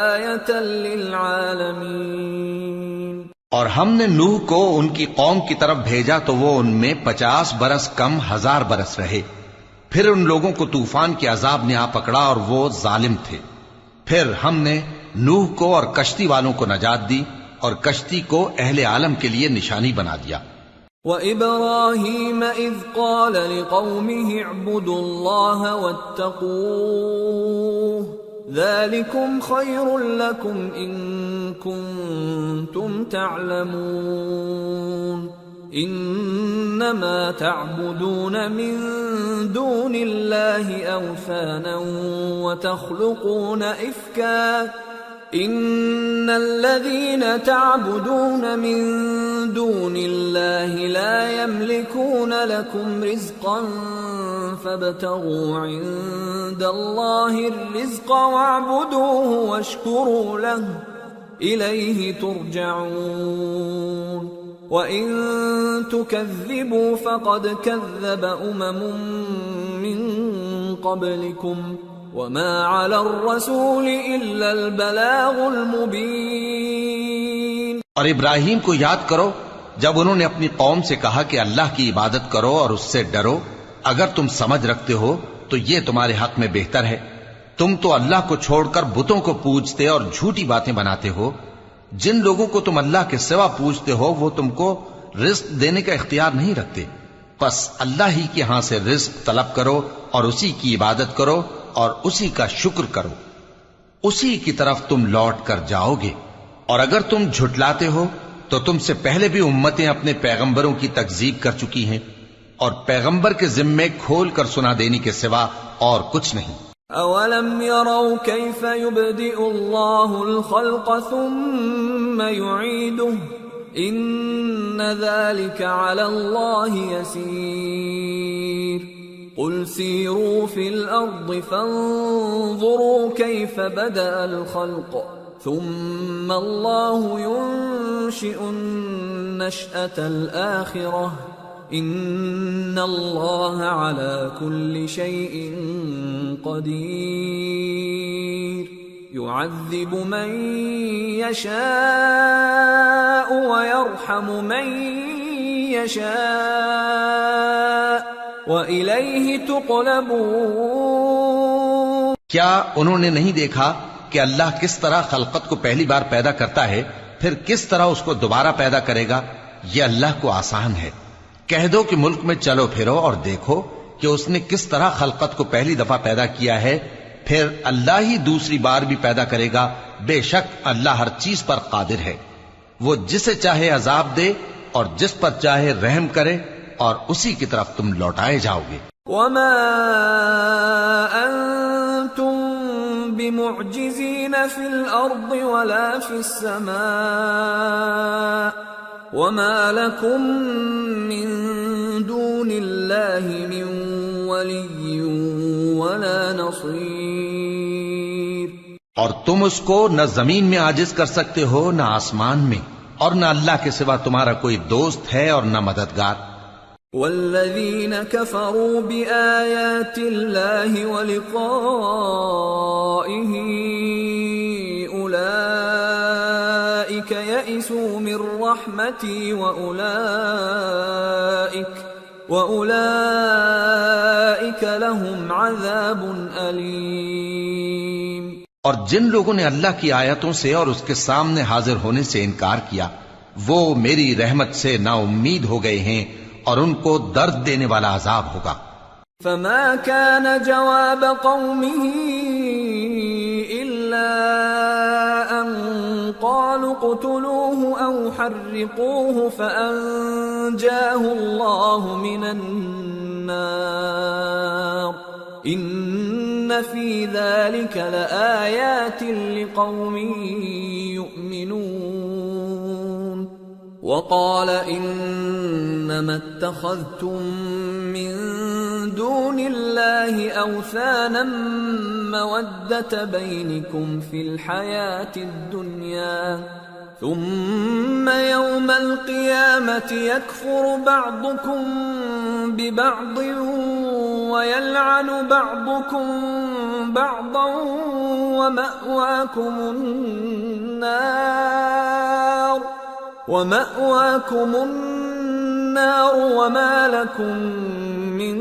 [SPEAKER 1] آيَةً لِلْعَالَمِينَ.
[SPEAKER 2] اور ہم نے نوح کو ان کی قوم کی طرف بھیجا تو وہ ان میں 50 برس کم 1000 برس رہے. پھر ان لوگوں کو طوفان کے عذاب نے آ پکڑا اور وہ ظالم تھے. پھر ہم نے نوح کو اور کشتی والوں کو نجات دی اور کشتی کو اہل عالم کے لیے نشانی بنا دیا.
[SPEAKER 1] وَإِبْرَاهِيمَ إِذْ قَالَ لِقَوْمِهِ اعْبُدُوا اللَّهَ وَاتَّقُوهُ ذَلِكُمْ خَيْرٌ لَكُمْ إِن كُنتُمْ تَعْلَمُونَ. إِنَّمَا تَعْبُدُونَ مِن دُونِ اللَّهِ أَوْثَانًا وَتَخْلُقُونَ إِفْكًا إِنَّ الَّذِينَ تَعْبُدُونَ مِن دُونِ اللَّهِ لَا يَمْلِكُونَ لَكُمْ رِزْقًا فَابْتَغُوا عِندَ اللَّهِ الرِّزْقَ وَاعْبُدُوهُ وَاشْكُرُوا لَهُ إِلَيْهِ تُرْجَعُونَ. وَإِن تُكَذِّبُوا فَقَدْ كَذَّبَ أُمَمٌ مِّن قَبْلِكُمْ وما على الرسول إلا البلاغ المبين۔
[SPEAKER 2] اور ابراہیم کو یاد کرو جب انہوں نے اپنی قوم سے کہا کہ اللہ کی عبادت کرو اور اس سے ڈرو، اگر تم سمجھ رکھتے ہو تو یہ تمہارے حق میں بہتر ہے۔ تم تو اللہ کو چھوڑ کر بتوں کو پوجتے اور جھوٹی باتیں بناتے ہو۔ جن لوگوں کو تم اللہ کے سوا پوجتے ہو وہ تم کو رزق دینے کا اختیار نہیں رکھتے، پس اللہ ہی کے ہاں سے رزق طلب کرو اور اسی کی عبادت کرو اور اسی کا شکر کرو، اسی کی طرف تم لوٹ کر جاؤ گے۔ اور اگر تم جھٹلاتے ہو تو تم سے پہلے بھی امتیں اپنے پیغمبروں کی تکذیب کر چکی ہیں، اور پیغمبر کے ذمے کھول کر سنا دینے کے سوا اور کچھ نہیں۔
[SPEAKER 1] أَوَلَمْ يَرَوْا كَيْفَ يُبْدِئُ اللَّهُ الْخَلْقَ ثُمَّ يُعِيدُهُ إِنَّ ذَلِكَ عَلَى اللَّهِ يَسِيرٌ قُلْ سِيرُوا فِي الْأَرْضِ فَانظُرُوا كَيْفَ بَدَأَ الْخَلْقَ ثُمَّ اللَّهُ يُنشِئُ النَّشْأَةَ الْآخِرَةَ إِنَّ اللَّهَ عَلَى كُلِّ شَيْءٍ قَدِيرٌ يُعَذِّبُ مَن يَشَاءُ وَيَرْحَمُ مَن يَشَاءُ وَإِلَيْهِ تُقْلَبُونَ۔
[SPEAKER 2] کیا انہوں نے نہیں دیکھا کہ اللہ کس طرح خلقت کو پہلی بار پیدا کرتا ہے، پھر کس طرح اس کو دوبارہ پیدا کرے گا؟ یہ اللہ کو آسان ہے۔ کہہ دو کہ ملک میں چلو پھرو اور دیکھو کہ اس نے کس طرح خلقت کو پہلی دفعہ پیدا کیا ہے، پھر اللہ ہی دوسری بار بھی پیدا کرے گا۔ بے شک اللہ ہر چیز پر قادر ہے۔ وہ جسے چاہے عذاب دے اور جس پر چاہے رحم کرے، اور اسی کی طرف تم لوٹائے جاؤ گے۔
[SPEAKER 1] وما أنتم بمعجزين في الأرض ولا في السماء وما لكم من دون الله من ولي ولا نصير۔
[SPEAKER 2] اور تم اس کو نہ زمین میں عاجز کر سکتے ہو نہ آسمان میں، اور نہ اللہ کے سوا تمہارا کوئی دوست ہے اور نہ مددگار۔
[SPEAKER 1] والذین کفروا بآیات اللہ ولقائہ اولئک یئسوا من رحمتی واولئک لهم عذاب علیم۔
[SPEAKER 2] اور جن لوگوں نے اللہ کی آیتوں سے اور اس کے سامنے حاضر ہونے سے انکار کیا وہ میری رحمت سے نا امید ہو گئے ہیں، اور ان کو درد دینے والا عذاب ہوگا۔
[SPEAKER 1] فما كان جواب قومه إلا أن قالوا اقتلوه أو حرقوه فأنجاه الله من النار إن في ذلك لآيات لقوم يؤمنون۔ وقال إنما اتخذتم من دون الله أوثانا مودة بينكم في الحياة الدنيا ثم يوم القيامة يكفر بعضكم ببعض ويلعن بعضكم بعضا ومأواكم النار وما لكم من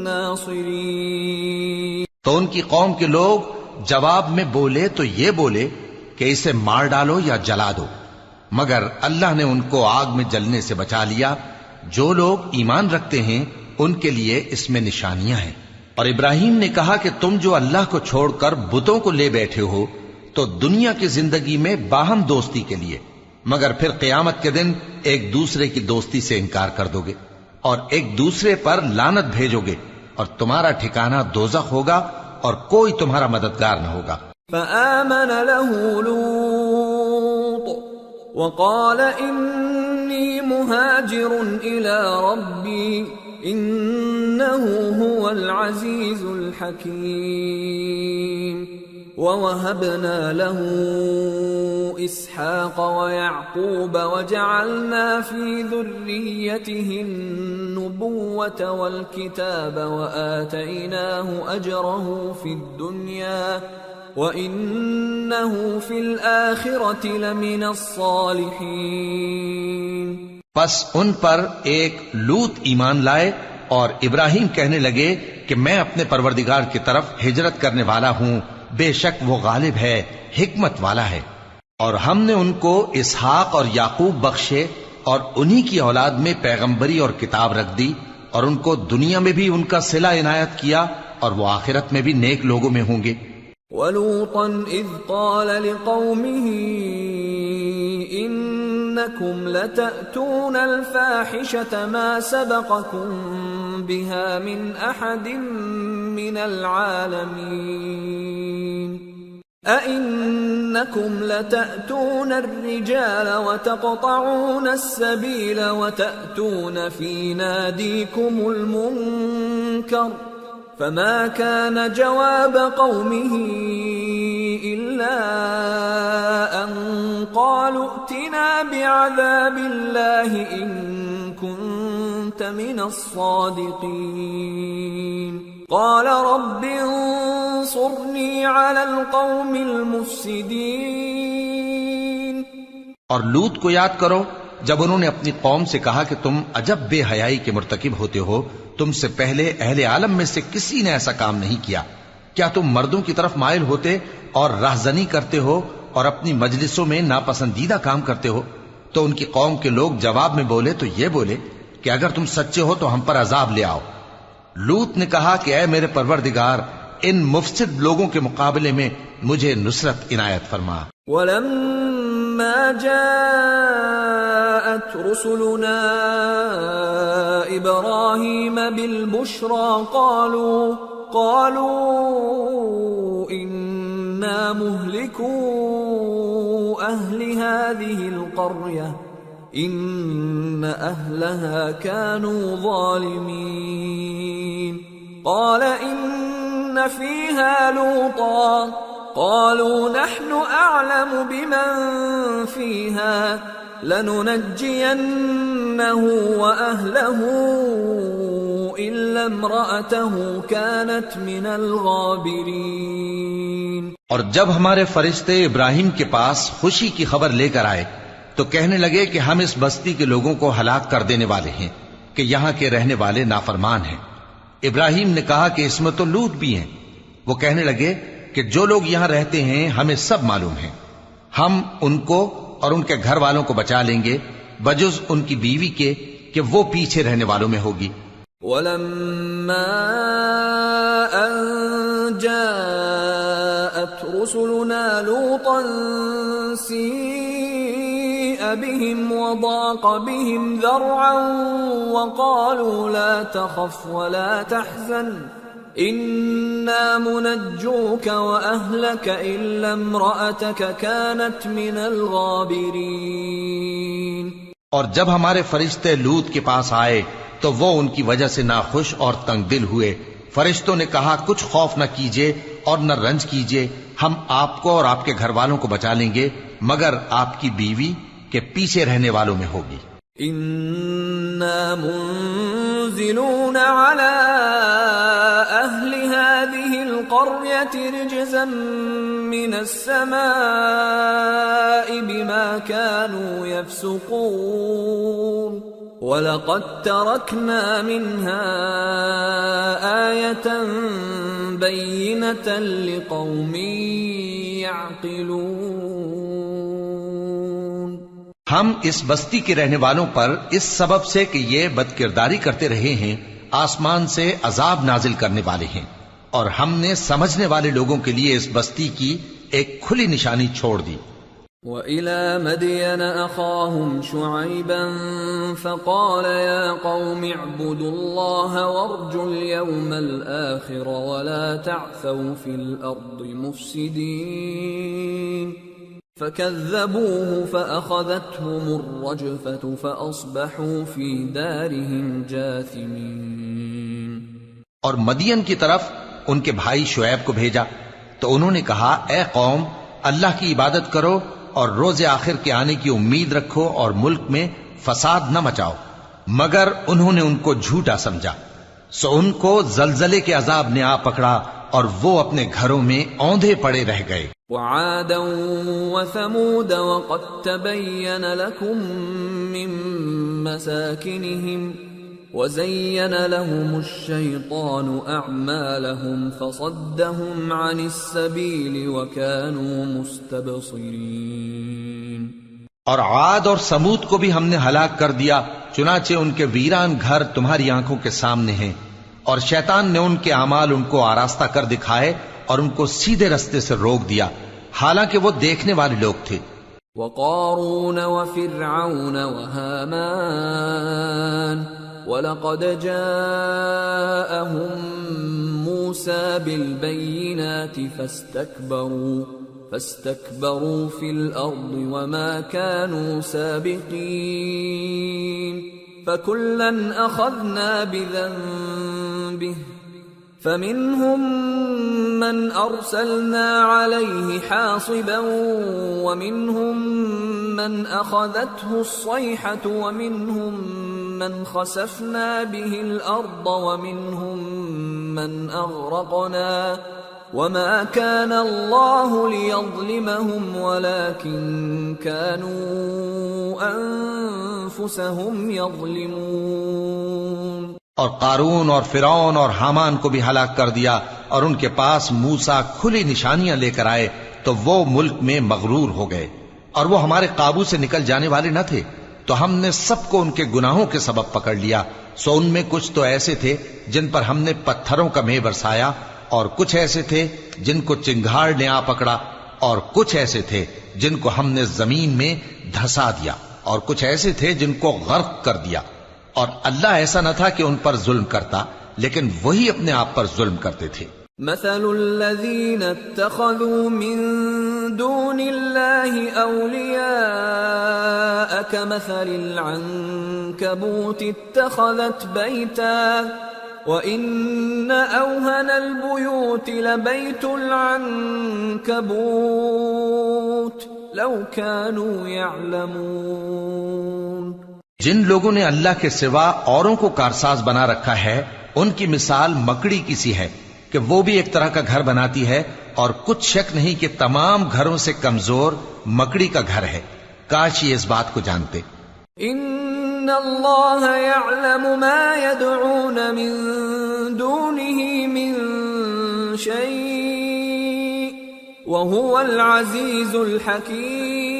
[SPEAKER 1] ناصرین۔
[SPEAKER 2] تو ان کی قوم کے لوگ جواب میں بولے تو یہ بولے کہ اسے مار ڈالو یا جلا دو، مگر اللہ نے ان کو آگ میں جلنے سے بچا لیا۔ جو لوگ ایمان رکھتے ہیں ان کے لیے اس میں نشانیاں ہیں۔ اور ابراہیم نے کہا کہ تم جو اللہ کو چھوڑ کر بتوں کو لے بیٹھے ہو تو دنیا کی زندگی میں باہم دوستی کے لیے، مگر پھر قیامت کے دن ایک دوسرے کی دوستی سے انکار کر دو گے اور ایک دوسرے پر لعنت بھیجو گے، اور تمہارا ٹھکانہ دوزخ ہوگا اور کوئی تمہارا مددگار نہ ہوگا۔
[SPEAKER 1] فآمن له لوط وقال إني مهاجر إلى ربي إنه هو العزيز الحكيم۔ وَوَهَبْنَا لَهُ إِسْحَاقَ وَيَعْقُوبَ وَجَعَلْنَا فِي ذُرِّيَّتِهِ النُّبُوَّةَ وَالْكِتَابَ وَآتَيْنَاهُ أَجْرَهُ فِي الدُّنْيَا وَإِنَّهُ فِي الْآخِرَةِ لَمِنَ الصَّالِحِينَ۔
[SPEAKER 2] پس ان پر ایک لوط ایمان لائے اور ابراہیم کہنے لگے کہ میں اپنے پروردگار کی طرف ہجرت کرنے والا ہوں، بے شک وہ غالب ہے، حکمت والا ہے۔ اور ہم نے ان کو اسحاق اور یعقوب بخشے اور انہی کی اولاد میں پیغمبری اور کتاب رکھ دی، اور ان کو دنیا میں بھی ان کا صلہ عنایت کیا اور وہ آخرت میں بھی نیک لوگوں میں ہوں گے۔
[SPEAKER 1] وَلُوطًا إِذْ قَالَ لِقَوْمِهِ إِنَّكُمْ لَتَأْتُونَ الْفَاحِشَةَ مَا سَبَقَكُمْ بِهَا مِنْ أَحَدٍ مِّنَ الْعَالَمِينَ أَإِنَّكُمْ لَتَأْتُونَ الرِّجَالَ وَتَقْطَعُونَ السَّبِيلَ وَتَأْتُونَ فِي نَادِيكُمُ الْمُنكَرَ فما كان جواب قومه إلا أن قالوا ائتنا بعذاب الله إن كنت من الصادقين قال رب انصرني على القوم المفسدين۔
[SPEAKER 2] اور لوط کو یاد کرو جب انہوں نے اپنی قوم سے کہا کہ تم عجب بے حیائی کے مرتکب ہوتے ہو، تم سے پہلے اہل عالم میں سے کسی نے ایسا کام نہیں کیا۔ کیا تم مردوں کی طرف مائل ہوتے اور رہزنی کرتے ہو اور اپنی مجلسوں میں ناپسندیدہ کام کرتے ہو؟ تو ان کی قوم کے لوگ جواب میں بولے تو یہ بولے کہ اگر تم سچے ہو تو ہم پر عذاب لے آؤ۔ لوط نے کہا کہ اے میرے پروردگار، ان مفسد لوگوں کے مقابلے میں مجھے نصرت عنایت فرما۔
[SPEAKER 1] وَلَمَّا جَاءَتْ رُسُلُنَا إِبْرَاهِيمَ بِالْبُشْرَى قَالُوا إِنَّا مُهْلِكُو أَهْلِ هَذِهِ الْقَرْيَةِ إِنَّ أَهْلَهَا كَانُوا ظَالِمِينَ قَالَ إِنَّ فِيهَا لُوطًا قالوا نحن أعلم بمن فيها لننجينه وأهله إلا امرأته كانت من الغابرين۔
[SPEAKER 2] اور جب ہمارے فرشتے ابراہیم کے پاس خوشی کی خبر لے کر آئے تو کہنے لگے کہ ہم اس بستی کے لوگوں کو ہلاک کر دینے والے ہیں کہ یہاں کے رہنے والے نافرمان ہیں۔ ابراہیم نے کہا کہ اس میں تو لوط بھی ہیں۔ وہ کہنے لگے کہ جو لوگ یہاں رہتے ہیں ہمیں سب معلوم ہیں، ہم ان کو اور ان کے گھر والوں کو بچا لیں گے بجز ان کی بیوی کے کہ وہ پیچھے رہنے والوں میں ہوگی۔
[SPEAKER 1] وَلَمَّا أَن جَاءَتْ رُسُلُنَا لُوطًا سِيءَ بِهِمْ وَضَاقَ بِهِمْ ذَرْعًا وَقَالُوا لَا تَخَفْ وَلَا تَحْزَنْ إِنَّا مُنَجُّوكَ وَأَهْلَكَ إِلَّا امْرَأَتَكَ كَانَتْ مِنَ الْغَابِرِينَ۔
[SPEAKER 2] اور جب ہمارے فرشتے لوط کے پاس آئے تو وہ ان کی وجہ سے ناخوش اور تنگ دل ہوئے۔ فرشتوں نے کہا کچھ خوف نہ کیجیے اور نہ رنج کیجیے، ہم آپ کو اور آپ کے گھر والوں کو بچا لیں گے مگر آپ کی بیوی کے پیچھے رہنے والوں میں ہوگی۔
[SPEAKER 1] إِنَّا مُنزِلُونَ عَلَىٰ أَهْلِ هَٰذِهِ الْقَرْيَةِ رِجْزًا مِّنَ السَّمَاءِ بِمَا كَانُوا يَفْسُقُونَ وَلَقَدْ تَرَكْنَا مِنْهَا آيَةً بَيِّنَةً لِقَوْمٍ يَعْقِلُونَ۔
[SPEAKER 2] ہم اس بستی کے رہنے والوں پر اس سبب سے کہ یہ بدکرداری کرتے رہے ہیں آسمان سے عذاب نازل کرنے والے ہیں، اور ہم نے سمجھنے والے لوگوں کے لیے اس بستی کی ایک کھلی نشانی چھوڑ دی۔
[SPEAKER 1] وَإِلَى مَدْيَنَ أَخَاهُمْ شُعَيْبًا فَقَالَ يَا قَوْمِ اعْبُدُوا اللَّهَ وَارْجُوا الْيَوْمَ الْآخِرَ وَلَا تَعْثَوْا فِي الْأَرْضِ مُفْسِدِينَ فَكَذَّبُوهُ فَأَخَذَتْهُمُ الرَّجْفَةُ فَأَصْبَحُوا فِي دَارِهِمْ جَاثِمِينَ۔
[SPEAKER 2] اور مدین کی طرف ان کے بھائی شعیب کو بھیجا، تو انہوں نے کہا اے قوم اللہ کی عبادت کرو اور روز آخر کے آنے کی امید رکھو اور ملک میں فساد نہ مچاؤ، مگر انہوں نے ان کو جھوٹا سمجھا، سو ان کو زلزلے کے عذاب نے آ پکڑا اور وہ اپنے گھروں میں اوندھے پڑے رہ گئے۔
[SPEAKER 1] وعادا وثمود وقد تبين لكم من مساكنهم وزين لهم الشيطان أعمالهم فصدهم عن السبيل وكانوا مستبصرين۔
[SPEAKER 2] اور عاد اور سمود کو بھی ہم نے ہلاک کر دیا، چنانچہ ان کے ویران گھر تمہاری آنکھوں کے سامنے ہیں، اور شیطان نے ان کے اعمال ان کو آراستہ کر دکھائے اور ان کو سیدھے رستے سے روک دیا، حالانکہ وہ دیکھنے والے لوگ تھے۔
[SPEAKER 1] وقارون وفرعون وهامان وَلَقَدْ جَاءَهُم مُوسَى بِالْبَيِّنَاتِ فَاسْتَكْبَرُوا فِي الْأَرْضِ وَمَا كَانُوا سَابِقِينَ فَكُلًّا أَخَذْنَا بِذَنبِهِ فَمِنْهُمْ مَنْ أَرْسَلْنَا عَلَيْهِ حَاصِبًا وَمِنْهُمْ مَنْ أَخَذَتْهُ الصَّيْحَةُ وَمِنْهُمْ مَنْ خَسَفْنَا بِهِ الْأَرْضَ وَمِنْهُمْ مَنْ أَغْرَقْنَا وَمَا كَانَ اللَّهُ لِيَظْلِمَهُمْ وَلَكِنْ كَانُوا أَنفُسَهُمْ يَظْلِمُونَ۔
[SPEAKER 2] اور قارون اور فرعون اور حامان کو بھی ہلاک کر دیا، اور ان کے پاس موسیٰ کھلی نشانیاں لے کر آئے تو وہ ملک میں مغرور ہو گئے، اور وہ ہمارے قابو سے نکل جانے والے نہ تھے، تو ہم نے سب کو ان کے گناہوں کے سبب پکڑ لیا۔ سو ان میں کچھ تو ایسے تھے جن پر ہم نے پتھروں کا مے برسایا، اور کچھ ایسے تھے جن کو چنگھاڑ نے آ پکڑا، اور کچھ ایسے تھے جن کو ہم نے زمین میں دھسا دیا، اور کچھ ایسے تھے جن کو غرق کر دیا۔ اور اللہ ایسا نہ تھا کہ ان پر ظلم کرتا، لیکن وہی اپنے آپ پر ظلم کرتے تھے۔
[SPEAKER 1] مثل الذين اتخذوا من دون الله أولياء كمثل العنكبوت اتخذت بيتا وإن أوهن البيوت لبيت العنكبوت لو كانوا يعلمون۔
[SPEAKER 2] جن لوگوں نے اللہ کے سوا اوروں کو کارساز بنا رکھا ہے، ان کی مثال مکڑی کی سی ہے کہ وہ بھی ایک طرح کا گھر بناتی ہے، اور کچھ شک نہیں کہ تمام گھروں سے کمزور مکڑی کا گھر ہے۔ کاش یہ اس بات کو جانتے۔
[SPEAKER 1] ان اللہ یعلم ما يدعون من دونه من شیء وهو العزیز الحکیم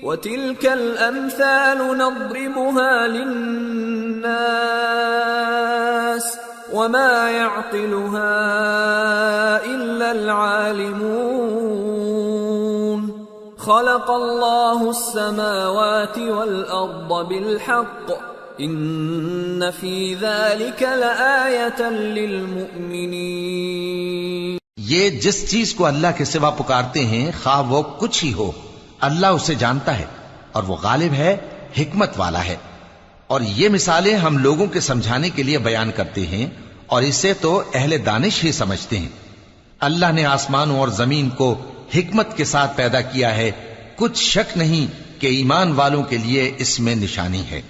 [SPEAKER 1] وتلك الامثال نضربها للناس وما يعقلها إلا العالمون۔ خلق الله السماوات والأرض بالحق إن في ذلك لآية للمؤمنين۔
[SPEAKER 2] یہ جس چیز کو اللہ کے سوا پکارتے ہیں، خواہ وہ کچھ ہی ہو، اللہ اسے جانتا ہے، اور وہ غالب ہے، حکمت والا ہے۔ اور یہ مثالیں ہم لوگوں کے سمجھانے کے لیے بیان کرتے ہیں، اور اسے تو اہل دانش ہی سمجھتے ہیں۔ اللہ نے آسمانوں اور زمین کو حکمت کے ساتھ پیدا کیا ہے، کچھ شک نہیں کہ ایمان والوں کے لیے اس میں نشانی ہے۔